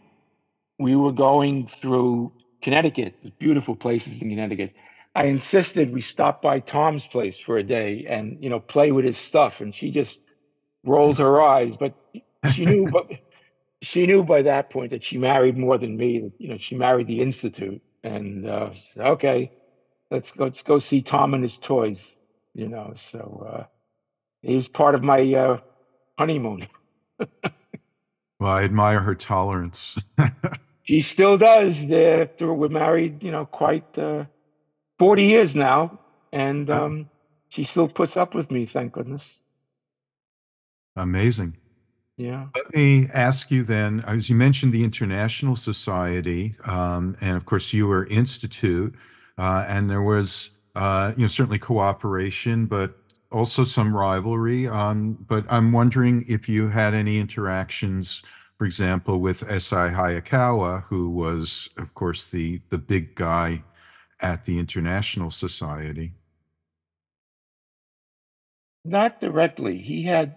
we were going through Connecticut, beautiful places in Connecticut. I insisted we stop by Tom's place for a day and, play with his stuff. And she just rolled her eyes, but she knew, by that point that she married more than me. She married the Institute. And okay, let's go see Tom and his toys. So he was part of my honeymoon.
Well, I admire her tolerance.
She still does. We're married, quite 40 years now, and she still puts up with me, thank goodness.
Amazing.
Yeah.
Let me ask you then, as you mentioned the International Society, and of course you were Institute, and there was, certainly cooperation, but also some rivalry. But I'm wondering if you had any interactions, for example, with S.I. Hayakawa, who was, of course, the big guy at the International Society.
Not directly. He had,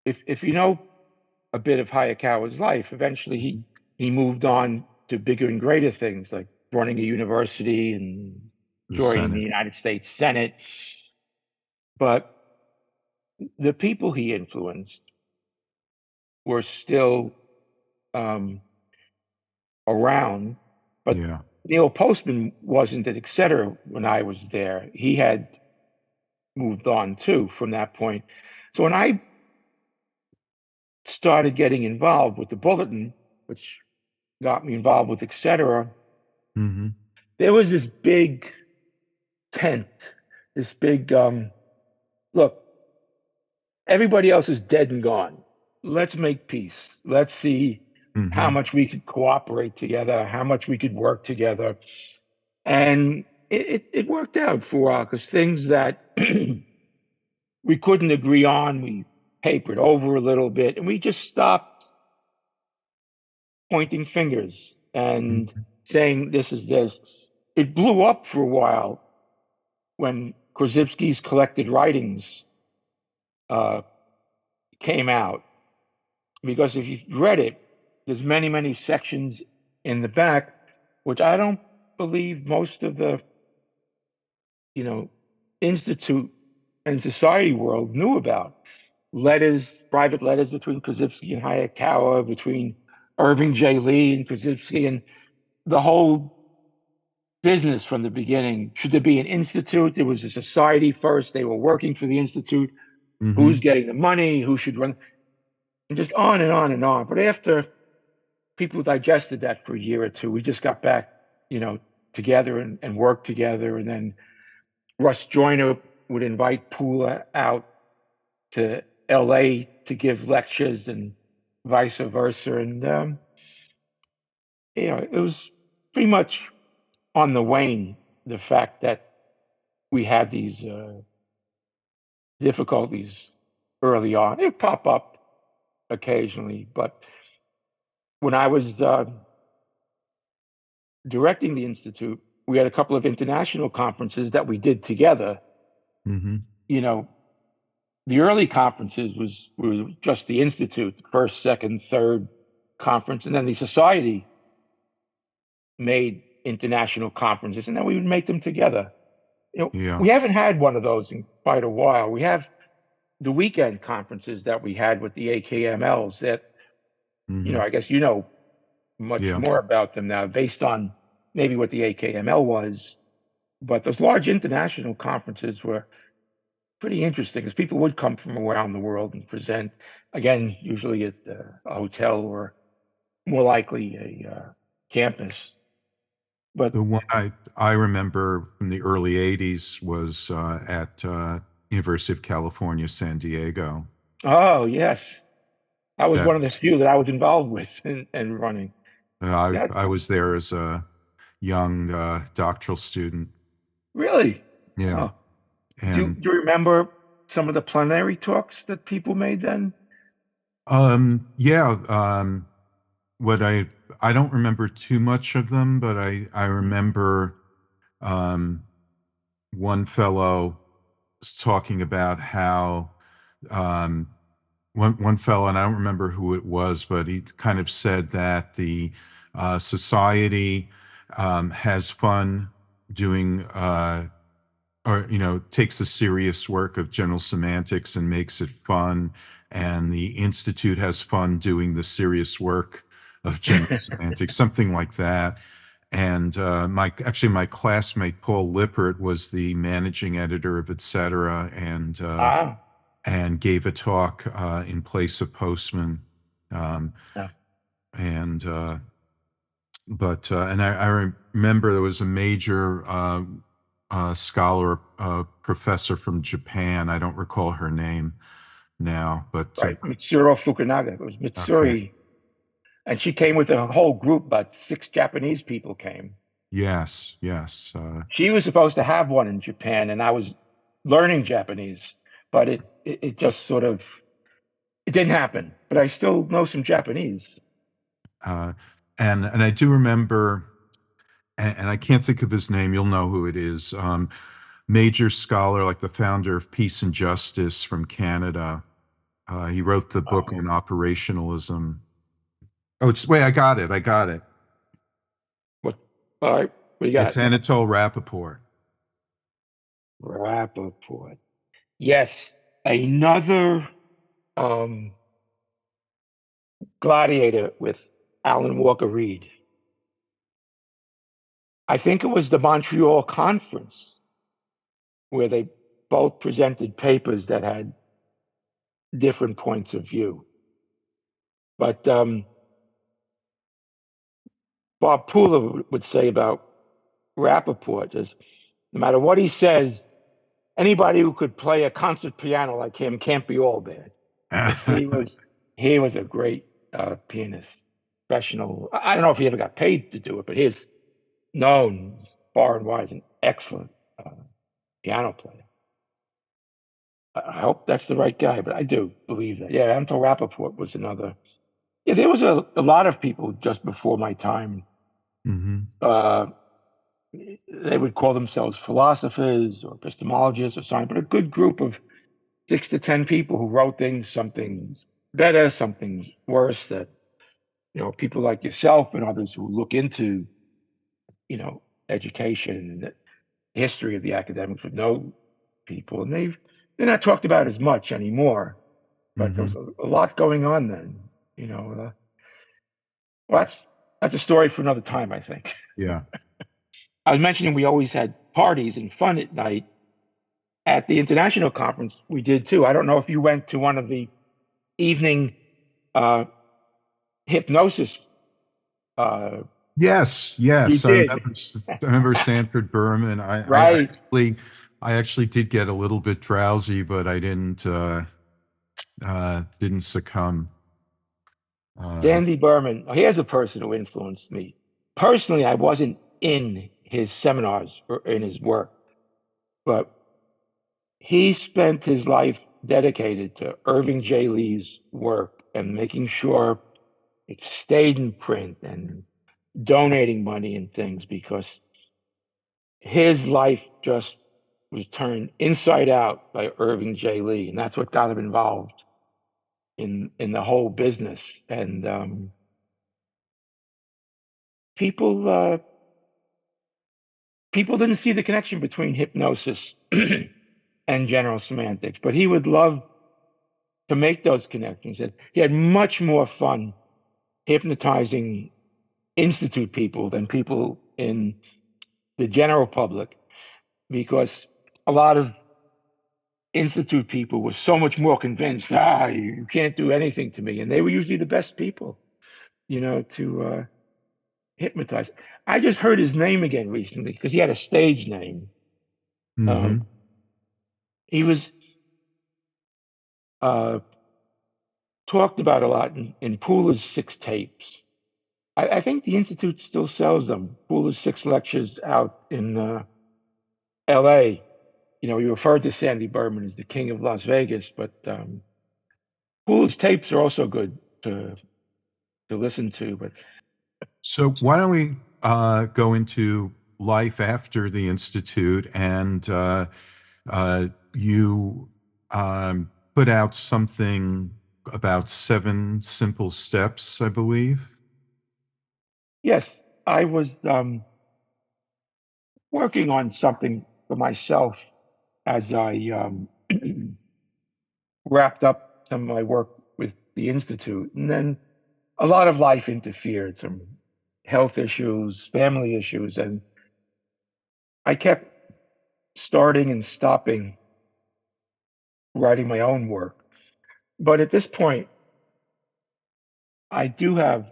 if you know a bit of Hayakawa's life, eventually he moved on to bigger and greater things, like running a university and joining the United States Senate. But the people he influenced were still around. But Neil Postman wasn't at Etc. when I was there. He had moved on too from that point. So when I started getting involved with the Bulletin, which got me involved with Etc., there was this big tent, this big, look, everybody else is dead and gone. Let's make peace. Let's see how much we could cooperate together, how much we could work together. And it worked out for a while, because things that we couldn't agree on, we papered over a little bit, and we just stopped pointing fingers and saying this is this. It blew up for a while when Korzybski's collected writings came out. because if you've read it, there's many, many sections in the back, which I don't believe most of the, institute and society world knew about. Letters, private letters between Korzybski and Hayakawa, between Irving J. Lee and Korzybski, and the whole business from the beginning. Should there be an institute? There was a society first. They were working for the institute. Who's getting the money? Who should run? And just on and on and on. But after people digested that for a year or two, we just got back, together and worked together. And then Russ Joyner would invite Pula out to LA to give lectures and vice versa. And, it was pretty much on the wane, the fact that we had these difficulties early on. It pop up occasionally, but when I was directing the institute, we had a couple of international conferences that we did together. The early conferences were just the institute, first, second, third conference, and then the society made international conferences, and then we would make them together. We haven't had one of those in quite a while. We have the weekend conferences that we had with the AKMLs that, I guess much more about them now based on maybe what the AKML was. But those large international conferences were pretty interesting because people would come from around the world and present, again, usually at a hotel or more likely a campus. But
the one I remember from the early 80s was at University of California, San Diego.
Oh, yes. I was one of the few that I was involved with and running.
I was there as a young doctoral student.
Really?
Yeah.
Oh.
And
do you remember some of the plenary talks that people made then?
What I don't remember too much of them, but I remember one fellow talking about how one fellow, and I don't remember who it was, but he kind of said that the society has fun doing or takes the serious work of general semantics and makes it fun, and the institute has fun doing the serious work of general semantics, something like that. And my classmate Paul Lippert was the managing editor of Etc. And gave a talk in place of Postman. And I remember there was a major scholar, professor from Japan. I don't recall her name now, but
right, Mitsuru Fukunaga. It was Mitsuri,
okay.
And she came with a whole group. About 6 Japanese people came.
Yes.
She was supposed to have one in Japan, and I was learning Japanese, but it just sort of it didn't happen. But I still know some Japanese.
And I do remember, and I can't think of his name. You'll know who it is. Major scholar, like the founder of Peace and Justice from Canada. He wrote the book on operationalism. Oh, wait, I got it.
What? All right, what you got?
It's Anatole Rappaport.
Rappaport. Yes, another gladiator with Alan Walker Reed. I think it was the Montreal Conference where they both presented papers that had different points of view. But Bob Pula would say about Rappaport is, no matter what he says, anybody who could play a concert piano like him can't be all bad. He was a great pianist, professional. I don't know if he ever got paid to do it, but he's known far and wide as an excellent piano player. I hope that's the right guy, but I do believe that. Yeah, Anatole Rappaport was another. Yeah, there was a lot of people just before my time. They would call themselves philosophers or epistemologists or something, but a good group of 6 to 10 people who wrote things, some things better, something's worse, that, people like yourself and others who look into, education and the history of the academics would know people, and they're not talked about as much anymore. But there was a lot going on then, well, that's a story for another time, I think.
Yeah.
I was mentioning we always had parties and fun at night. At the international conference, we did too. I don't know if you went to one of the evening hypnosis.
Yes,
You
yes.
did,
I remember Sanford Berman.
right?
I actually did get a little bit drowsy, but I didn't succumb.
Sandy Berman. Here's a person who influenced me. Personally, I wasn't in his seminars or in his work, but he spent his life dedicated to Irving J. Lee's work and making sure it stayed in print and donating money and things, because his life just was turned inside out by Irving J. Lee, and that's what got him involved in the whole business. And people people didn't see the connection between hypnosis and general semantics, but he would love to make those connections. And he had much more fun hypnotizing institute people than people in the general public, because a lot of institute people were so much more convinced, you can't do anything to me. And they were usually the best people, to hypnotize. I just heard his name again recently because he had a stage name.
Mm-hmm.
He was talked about a lot in Pooler's 6 tapes. I think the Institute still sells them. Pooler's 6 lectures out in LA. We referred to Sandy Berman as the king of Las Vegas, but Pooler's tapes are also good to listen to. But
So why don't we go into life after the Institute, and you put out something about 7 simple steps, I believe.
yes, I was working on something for myself as I wrapped up some of my work with the Institute. And then a lot of life interfered, some health issues, family issues, and I kept starting and stopping writing my own work. But at this point, I do have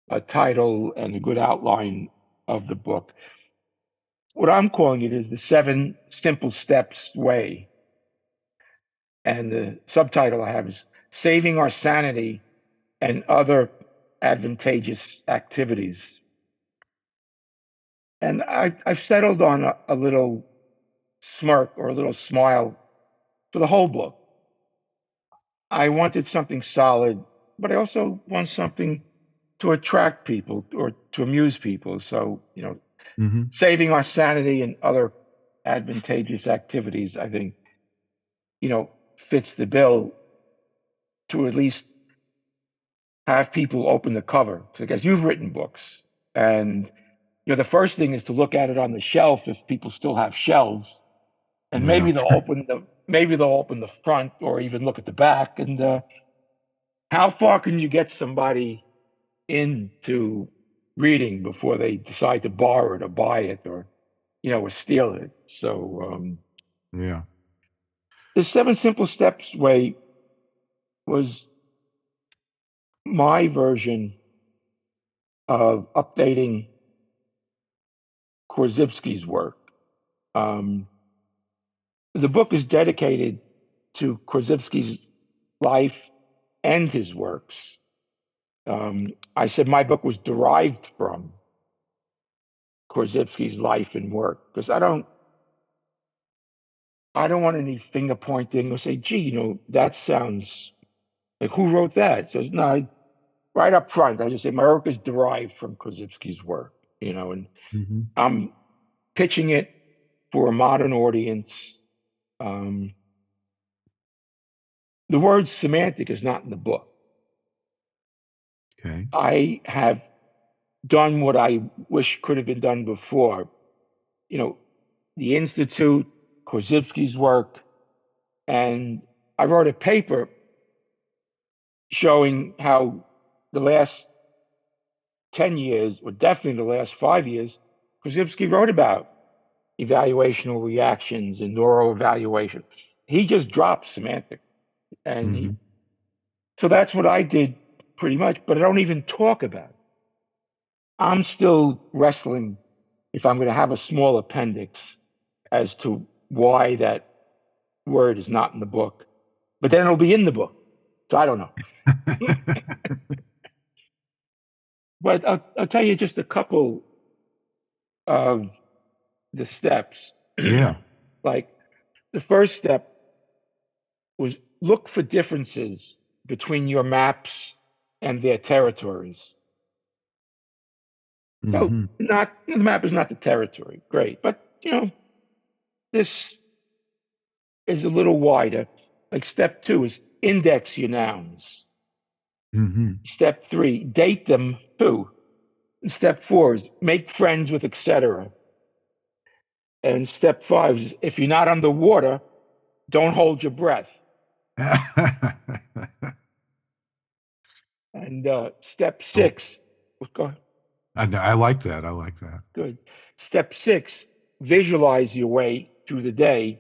a title and a good outline of the book. What I'm calling it is the 7 Simple Steps Way. And the subtitle I have is Saving Our Sanity and Other Advantageous Activities. And I've settled on a little smirk or a little smile for the whole book. I wanted something solid, but I also want something to attract people or to amuse people. So,
Mm-hmm.
saving our sanity and other advantageous activities, I think, fits the bill to at least have people open the cover. Because you've written books, and the first thing is to look at it on the shelf if people still have shelves, and
Yeah.
maybe they'll open the front or even look at the back. And how far can you get somebody into reading before they decide to borrow it or buy it or steal it? So
Yeah.
the 7 Simple Steps way was my version of updating Korzybski's work. The book is dedicated to Korzybski's life and his works. I said my book was derived from Korzybski's life and work, because I don't want any finger pointing or say, gee, that sounds like, who wrote that? So no, right up front, I just say my work is derived from Korzybski's work, and
Mm-hmm.
I'm pitching it for a modern audience. Um, the word semantic is not in the book.
Okay.
I have done what I wish could have been done before. The Institute, Korzybski's work, and I wrote a paper showing how the last 10 years, or definitely the last 5 years, Korzybski wrote about evaluational reactions and neural evaluation. He just dropped semantic. And so that's what I did pretty much, but I don't even talk about it. I'm still wrestling if I'm going to have a small appendix as to why that word is not in the book, but then it'll be in the book. So I don't know. But I'll tell you just a couple of the steps.
Yeah.
Like the first step was look for differences between your maps and their territories. So the map is not the territory, great, but this is a little wider. Like step 2 is index your nouns. Step 3, date them too. And step 4 is make friends with etc. And step 5 is if you're not underwater, don't hold your breath. And step 6, go ahead.
I like that. I like that.
Good. Step 6, visualize your way through the day.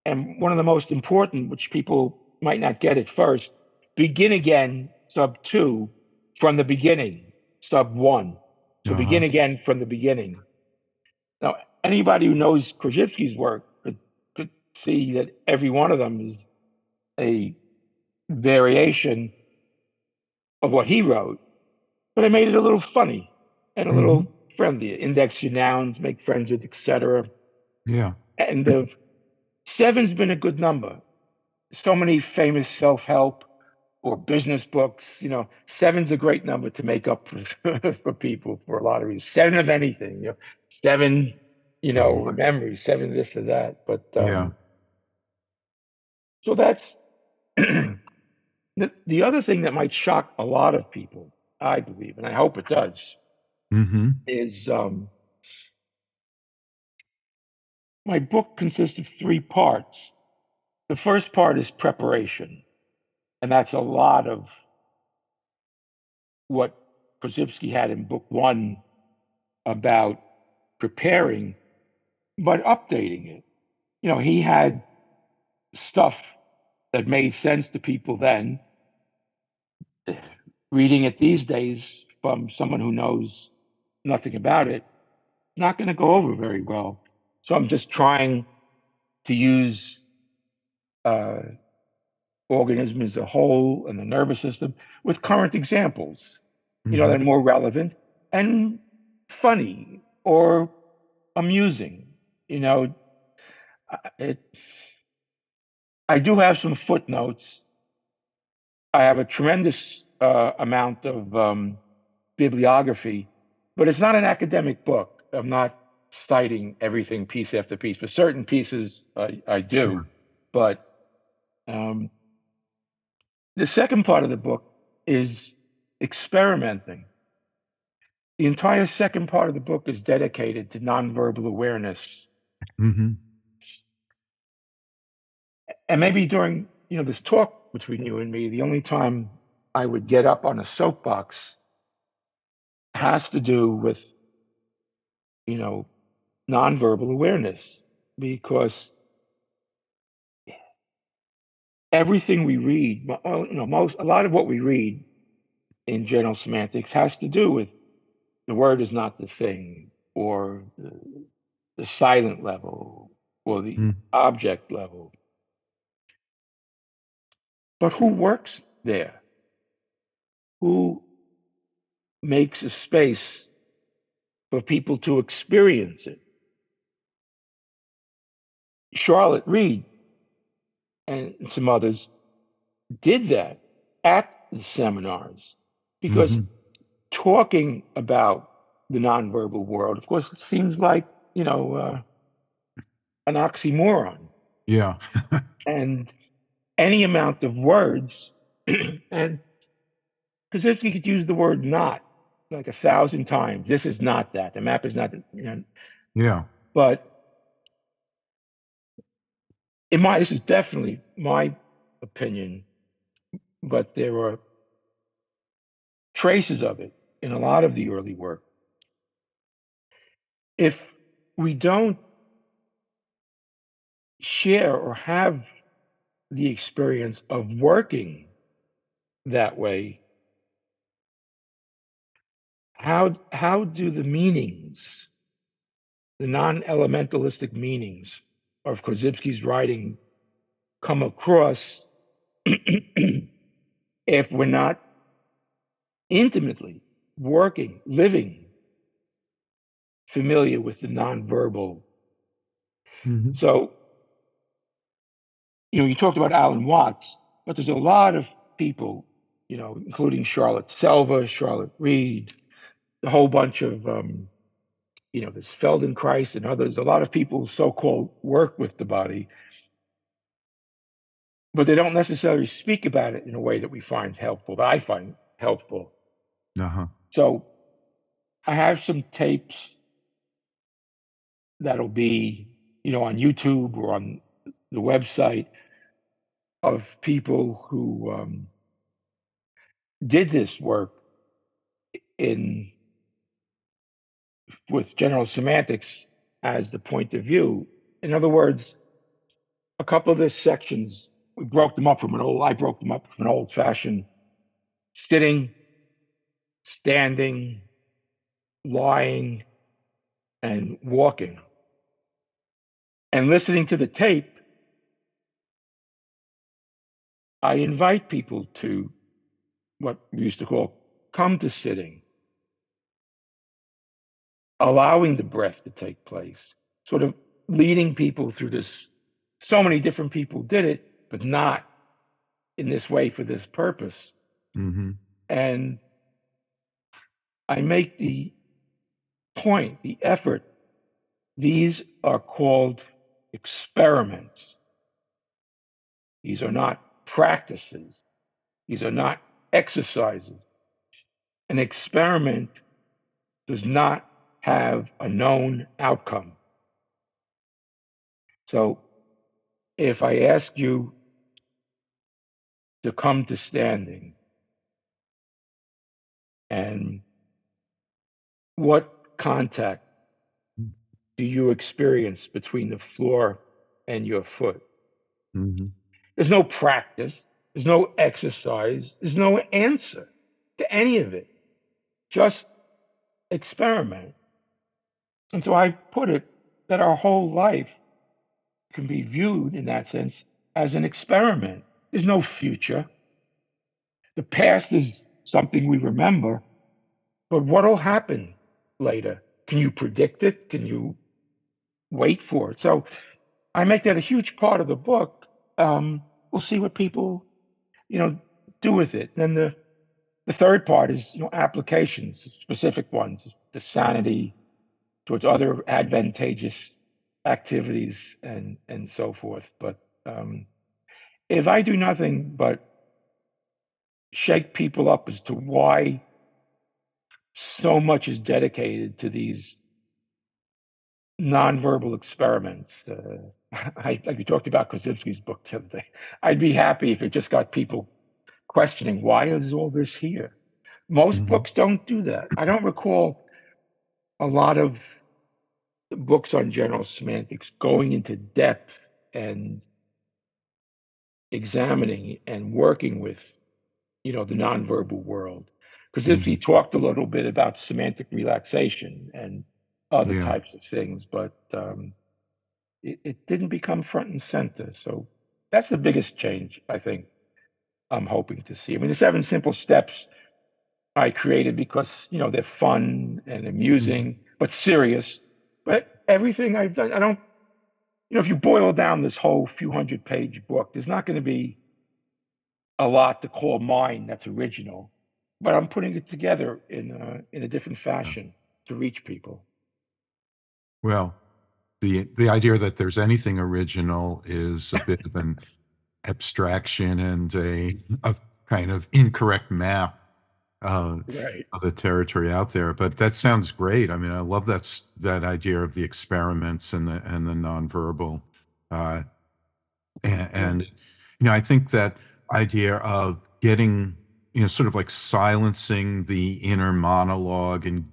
And one of the most important, which people might not get at first, begin again, sub 2, from the beginning, sub 1. So begin again from the beginning. Now, anybody who knows Korzybski's work could see that every one of them is a variation of what he wrote, but I made it a little funny and a little friendly. Index your nouns, make friends with, etc.
Yeah.
And 7's been a good number. So many famous self-help or business books, 7's a great number to make up for people for a lot of reasons. 7 of anything, 7, memory, 7 this or that. But so that's the other thing that might shock a lot of people, I believe, and I hope it does, is my book consists of 3 parts. The first part is preparation, and that's a lot of what Korzybski had in book 1 about preparing, but updating it. He had stuff that made sense to people then. Reading it these days from someone who knows nothing about it, not going to go over very well. So I'm just trying to use organism as a whole and the nervous system with current examples, that are more relevant and funny or amusing. I do have some footnotes. I have a tremendous amount of bibliography, but it's not an academic book. I'm not citing everything piece after piece, but certain pieces I do.
Sure.
But the second part of the book is experimenting. The entire second part of the book is dedicated to nonverbal awareness. And maybe during this talk between you and me, the only time I would get up on a soapbox has to do with nonverbal awareness, because everything we read, a lot of what we read in general semantics has to do with the word is not the thing, or the silent level, or the object level. But who works there? Who makes a space for people to experience it? Charlotte Reed and some others did that at the seminars, because talking about the nonverbal world, of course, it seems like, an oxymoron.
Yeah.
And any amount of words, and Kaczynski could use the word not like 1,000 times. This is not that. The map is not,
Yeah.
but this is definitely my opinion, but there are traces of it in a lot of the early work. If we don't share or have the experience of working that way, how do the meanings, the non-elementalistic meanings of Korzybski's writing come across if we're not intimately working, living, familiar with the nonverbal?
Mm-hmm.
So, you talked about Alan Watts, but there's a lot of people, including Charlotte Selva, Charlotte Reed, a whole bunch of, there's Feldenkrais and others. A lot of people so-called work with the body, but they don't necessarily speak about it in a way that we find helpful, that I find helpful.
Uh-huh.
So I have some tapes that'll be, on YouTube or on the website of people who did this work with general semantics as the point of view. In other words, a couple of the sections, I broke them up from an old-fashioned sitting, standing, lying, and walking. And listening to the tape, I invite people to what we used to call come to sitting, allowing the breath to take place, sort of leading people through this. So many different people did it, but not in this way for this purpose.
Mm-hmm.
And I make the point, the effort, these are called experiments. These are not practices. These are not exercises. An experiment does not have a known outcome. So if I ask you to come to standing, and what contact do you experience between the floor and your foot?
Mm-hmm.
There's no practice, there's no exercise, there's no answer to any of it. Just experiment. And so I put it that our whole life can be viewed in that sense as an experiment. There's no future. The past is something we remember, but what'll happen later? Can you predict it? Can you wait for it? So I make that a huge part of the book. We'll see what people, do with it. Then the third part is, applications, specific ones, the sanity towards other advantageous activities and so forth. But if I do nothing but shake people up as to why so much is dedicated to these nonverbal experiments, like we talked about Korzybski's book the other day, I'd be happy if it just got people questioning, why is all this here? Most
Mm-hmm.
books don't do that. I don't recall a lot of books on general semantics going into depth and examining and working with, the nonverbal world. Korzybski
Mm-hmm.
talked a little bit about semantic relaxation and other
Yeah.
types of things, but it didn't become front and center. So that's the biggest change I think I'm hoping to see. I mean, the 7 simple steps I created because, they're fun and
Mm-hmm.
amusing, but serious. But everything I've done, I don't, if you boil down this whole few 100-page book, there's not going to be a lot to call mine that's original, but I'm putting it together in a different
Yeah.
fashion to reach people.
Well, the idea that there's anything original is a bit of an abstraction and a kind of incorrect map
Right.
of the territory out there. But that sounds great. I mean, I love that idea of the experiments and the nonverbal. Uh,
Yeah.
and I think that idea of getting, sort of like silencing the inner monologue and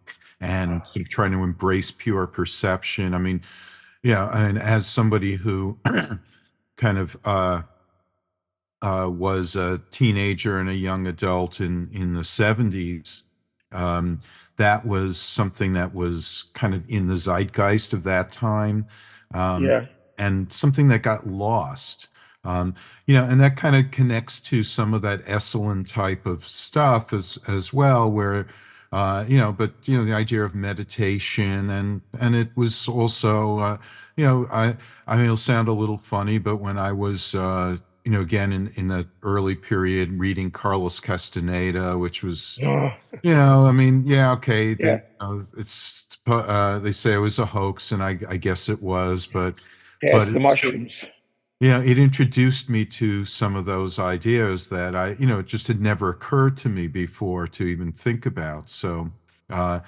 sort of trying to embrace pure perception. I mean, yeah, and as somebody who kind of was a teenager and a young adult in the 70s. Um, that was something that was kind of in the zeitgeist of that time, um,
Yeah.
and something that got lost. Um, and that kind of connects to some of that Esalen type of stuff as well, where but the idea of meditation and it was also I mean, it'll sound a little funny, but when I was again in the early period reading Carlos Castaneda, which was,
Oh,
I mean, yeah, okay,
yeah.
they say it was a hoax, and I guess it was,
Pass
but
the
it's
mushrooms.
it introduced me to some of those ideas that it just had never occurred to me before to even think about. Uh,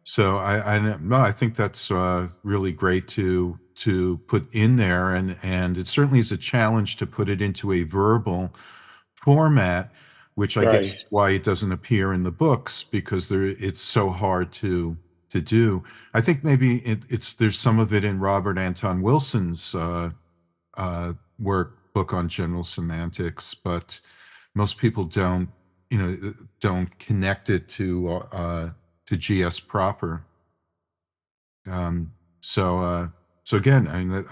Mm,
no, I think that's really great to put in there, and it certainly is a challenge to put it into a verbal format, which I guess
right.
is why it doesn't appear in the books because it's so hard to do. I think maybe there's some of it in Robert Anton Wilson's book on general semantics, but most people don't connect it to GS proper. Um, so so again, I mean,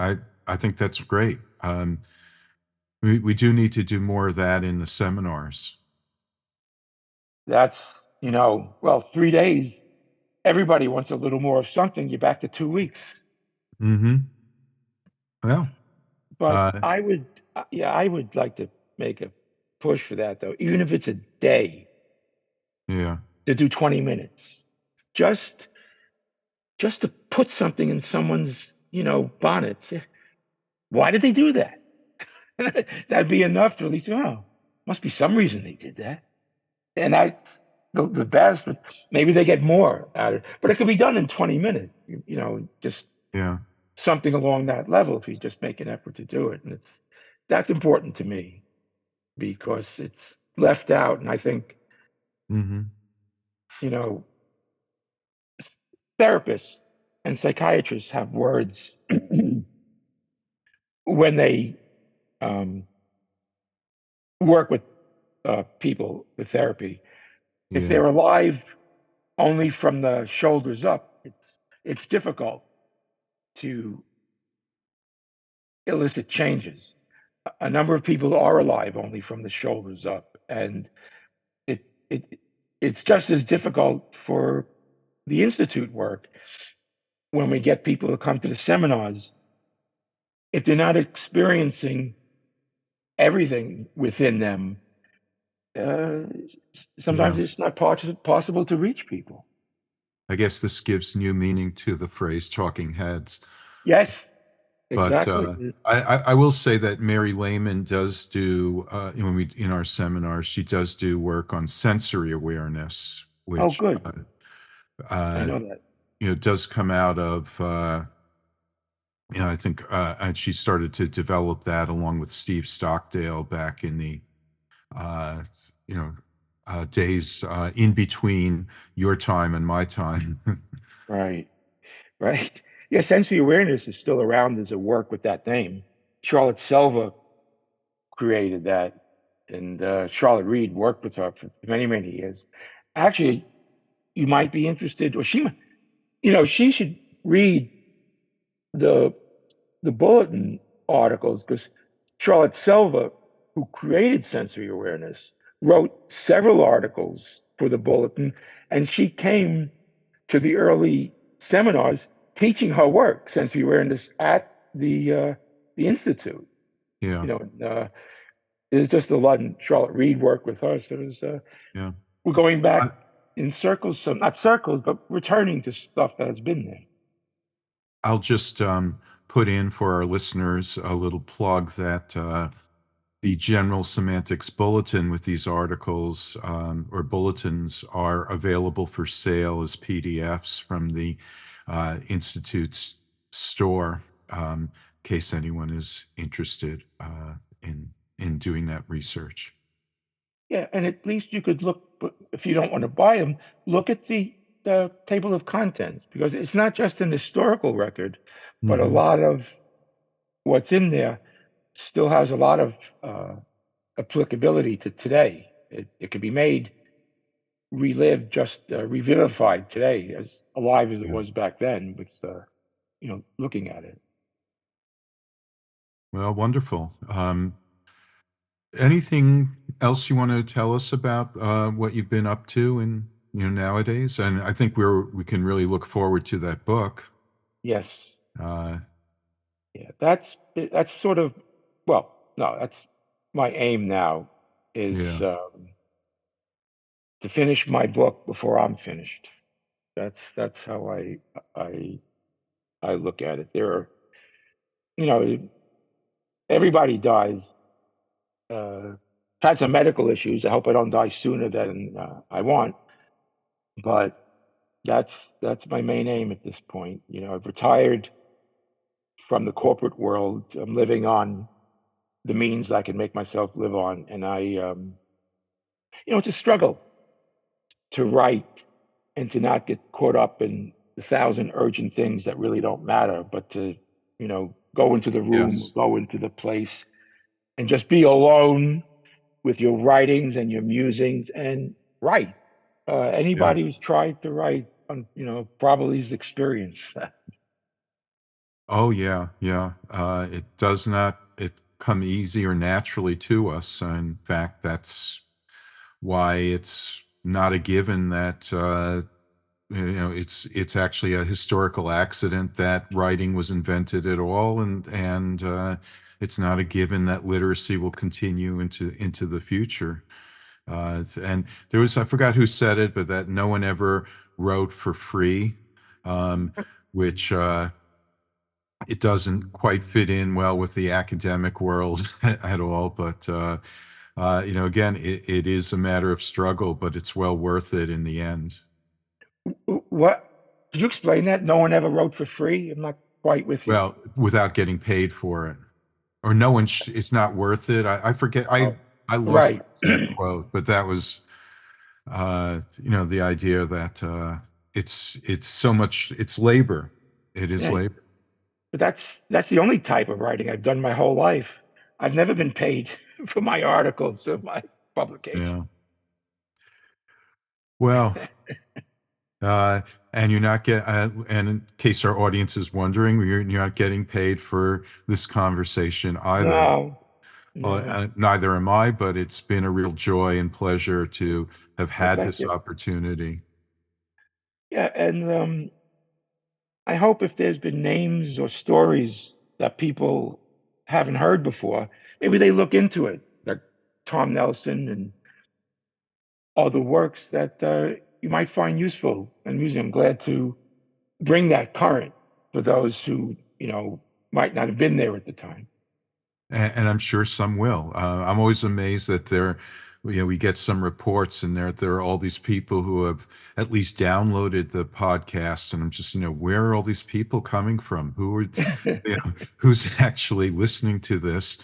I think that's great. We do need to do more of that in the seminars.
That's, well, 3 days. Everybody wants a little more of something. You're back to 2 weeks.
Mm-hmm. Well,
But
uh,
I would like to make a push for that, though, even if it's a day
yeah,
to do 20 minutes, just just to put something in someone's, bonnet. Why did they do that? That'd be enough to at least, must be some reason they did that. And that's the best, but maybe they get more out of it. But it could be done in 20 minutes, just
yeah.
something along that level if you just make an effort to do it. And that's important to me because it's left out. And I think,
Mm-hmm.
you know, therapists and psychiatrists have words when they um, work with people with therapy. If
Yeah,
they're alive only from the shoulders up, it's difficult to elicit changes. A number of people are alive only from the shoulders up, and it it it's just as difficult for the institute work when we get people to come to the seminars if they're not experiencing everything within them. Uh, Sometimes
yeah.
it's not possible to reach people.
I guess this gives new meaning to the phrase "talking heads."
Yes,
But
exactly.
I will say that Mary Lehman does do when we in our seminars, she does do work on sensory awareness,
Oh,
which
good. I
uh,
know that.
does come out of I think and she started to develop that along with Steve Stockdale back in the uh, you know days in between your time and my time.
Right, right. Yeah, sensory awareness is still around as a work with that name. Charlotte Selva created that, and Charlotte Reed worked with her for many, many years. Actually, you might be interested, or she should read the bulletin articles because Charlotte Selva, who created sensory awareness, wrote several articles for the bulletin, and she came to the early seminars teaching her work, sensory awareness, at the institute.
Yeah,
And, there's just a lot. And Charlotte Reed worked with her, so
yeah.
we're going back
I,
in circles, so not circles, but returning to stuff that has been there.
I'll just put in for our listeners a little plug that the General Semantics Bulletin with these articles or bulletins are available for sale as PDFs from the Institute's store, in case anyone is interested in doing that research.
Yeah, and at least you could look, but if you don't want to buy them, look at the table of contents, because it's not just an historical record, but a
Mhm.
lot of what's in there still has a lot of applicability to today. It can be made, relived, just revivified today, as alive as it
Yeah.
was back then, with looking at it.
Well, wonderful. Anything else you want to tell us about what you've been up to in nowadays? And I think we can really look forward to that book.
Yes,
Uh,
yeah, that's sort of, well, no, that's my aim now, is
yeah.
to finish my book before I'm finished. That's how I I look at it. There are, you know, everybody dies. Had some medical issues. I hope I don't die sooner than I want, but that's that's my main aim at this point. I've retired from the corporate world. I'm living on the means I can make myself live on, and it's a struggle to write and to not get caught up in the thousand urgent things that really don't matter, but to, go into the room,
Yes.
go into the place, and just be alone with your writings and your musings and write.
Yeah.
Anybody who's tried to write, probably has experienced that.
Oh, yeah. Yeah. It does not it come easy or naturally to us. In fact, that's why it's not a given that it's actually a historical accident that writing was invented at all, and it's not a given that literacy will continue into the future. And there was, I forgot who said it, but that no one ever wrote for free, um, which it doesn't quite fit in well with the academic world at all. But again, it is a matter of struggle, but it's well worth it in the end.
What? Could you explain that? No one ever wrote for free? I'm not quite with you.
Well, without getting paid for it, or no one. It's not worth it. I forget. I
Oh,
I lost
right.
the exact quote, but that was the idea that it's so much. It's labor. It is
Yeah,
labor.
but that's the only type of writing I've done my whole life. I've never been paid for my articles or my publication.
Yeah. Well, uh, and you're not and in case our audience is wondering, you're not getting paid for this conversation either.
No, no.
Neither am I, but it's been a real joy and pleasure to have
Well,
had
thank
this
you.
opportunity.
Yeah, and I hope if there's been names or stories that people haven't heard before, maybe they look into it, like Tom Nelson and other works that you might find useful and amusing. I'm glad to bring that current for those who, might not have been there at the time.
And I'm sure some will. I'm always amazed that we get some reports and there are all these people who have at least downloaded the podcast, and I'm just, where are all these people coming from? Who's actually listening to this?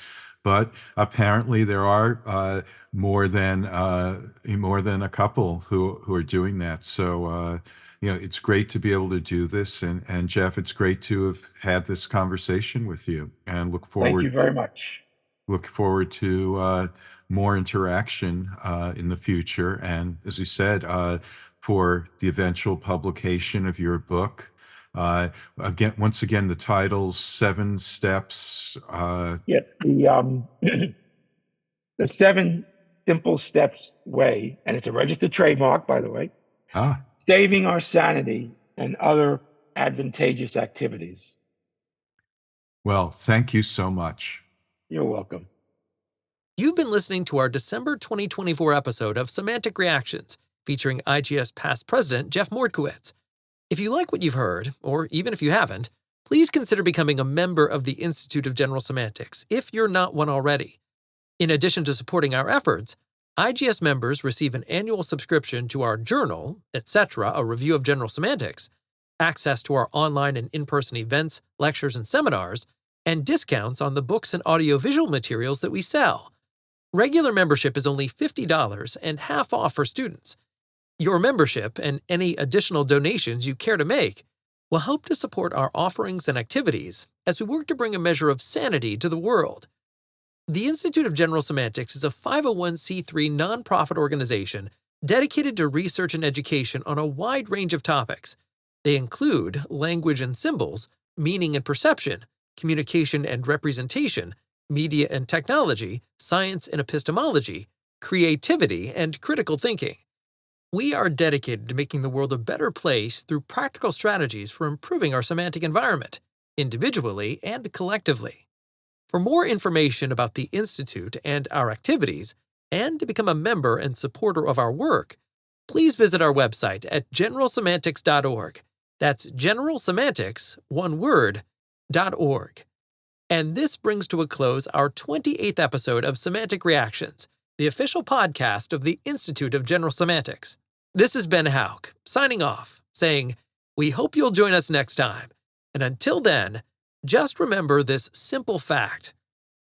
But apparently there are more than a couple who are doing that. So it's great to be able to do this, and Jeff, it's great to have had this conversation with you, and
Thank you very much.
look forward to more interaction in the future. And as you said, for the eventual publication of your book. Once again, the title's Seven Steps.
Yeah, the seven simple steps way, and it's a registered trademark, by the way,
Ah,
saving our sanity and other advantageous activities.
well, thank you so much.
You're welcome.
You've been listening to our December 2024 episode of Semantic Reactions, featuring IGS past president Jeff Mordkowitz. If you like what you've heard, or even if you haven't, please consider becoming a member of the Institute of General Semantics if you're not one already. In addition to supporting our efforts, IGS members receive an annual subscription to our journal, etc., a review of general semantics, access to our online and in-person events, lectures, and seminars, and discounts on the books and audiovisual materials that we sell. Regular membership is only $50 and half off for students. Your membership and any additional donations you care to make will help to support our offerings and activities as we work to bring a measure of sanity to the world. The Institute of General Semantics is a 501c3 nonprofit organization dedicated to research and education on a wide range of topics. They include language and symbols, meaning and perception, communication and representation, media and technology, science and epistemology, creativity, and critical thinking. We are dedicated to making the world a better place through practical strategies for improving our semantic environment, individually and collectively. For more information about the Institute and our activities, and to become a member and supporter of our work, please visit our website at generalsemantics.org. That's generalsemantics, one word, .org. And this brings to a close our 28th episode of Semantic Reactions, the official podcast of the Institute of General Semantics. This is Ben Houck, signing off, saying, we hope you'll join us next time. And until then, just remember this simple fact,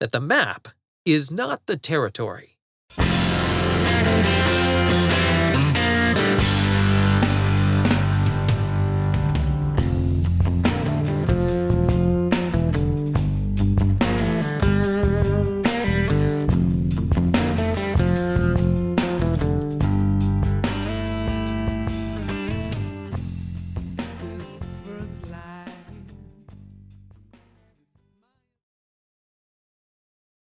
that the map is not the territory.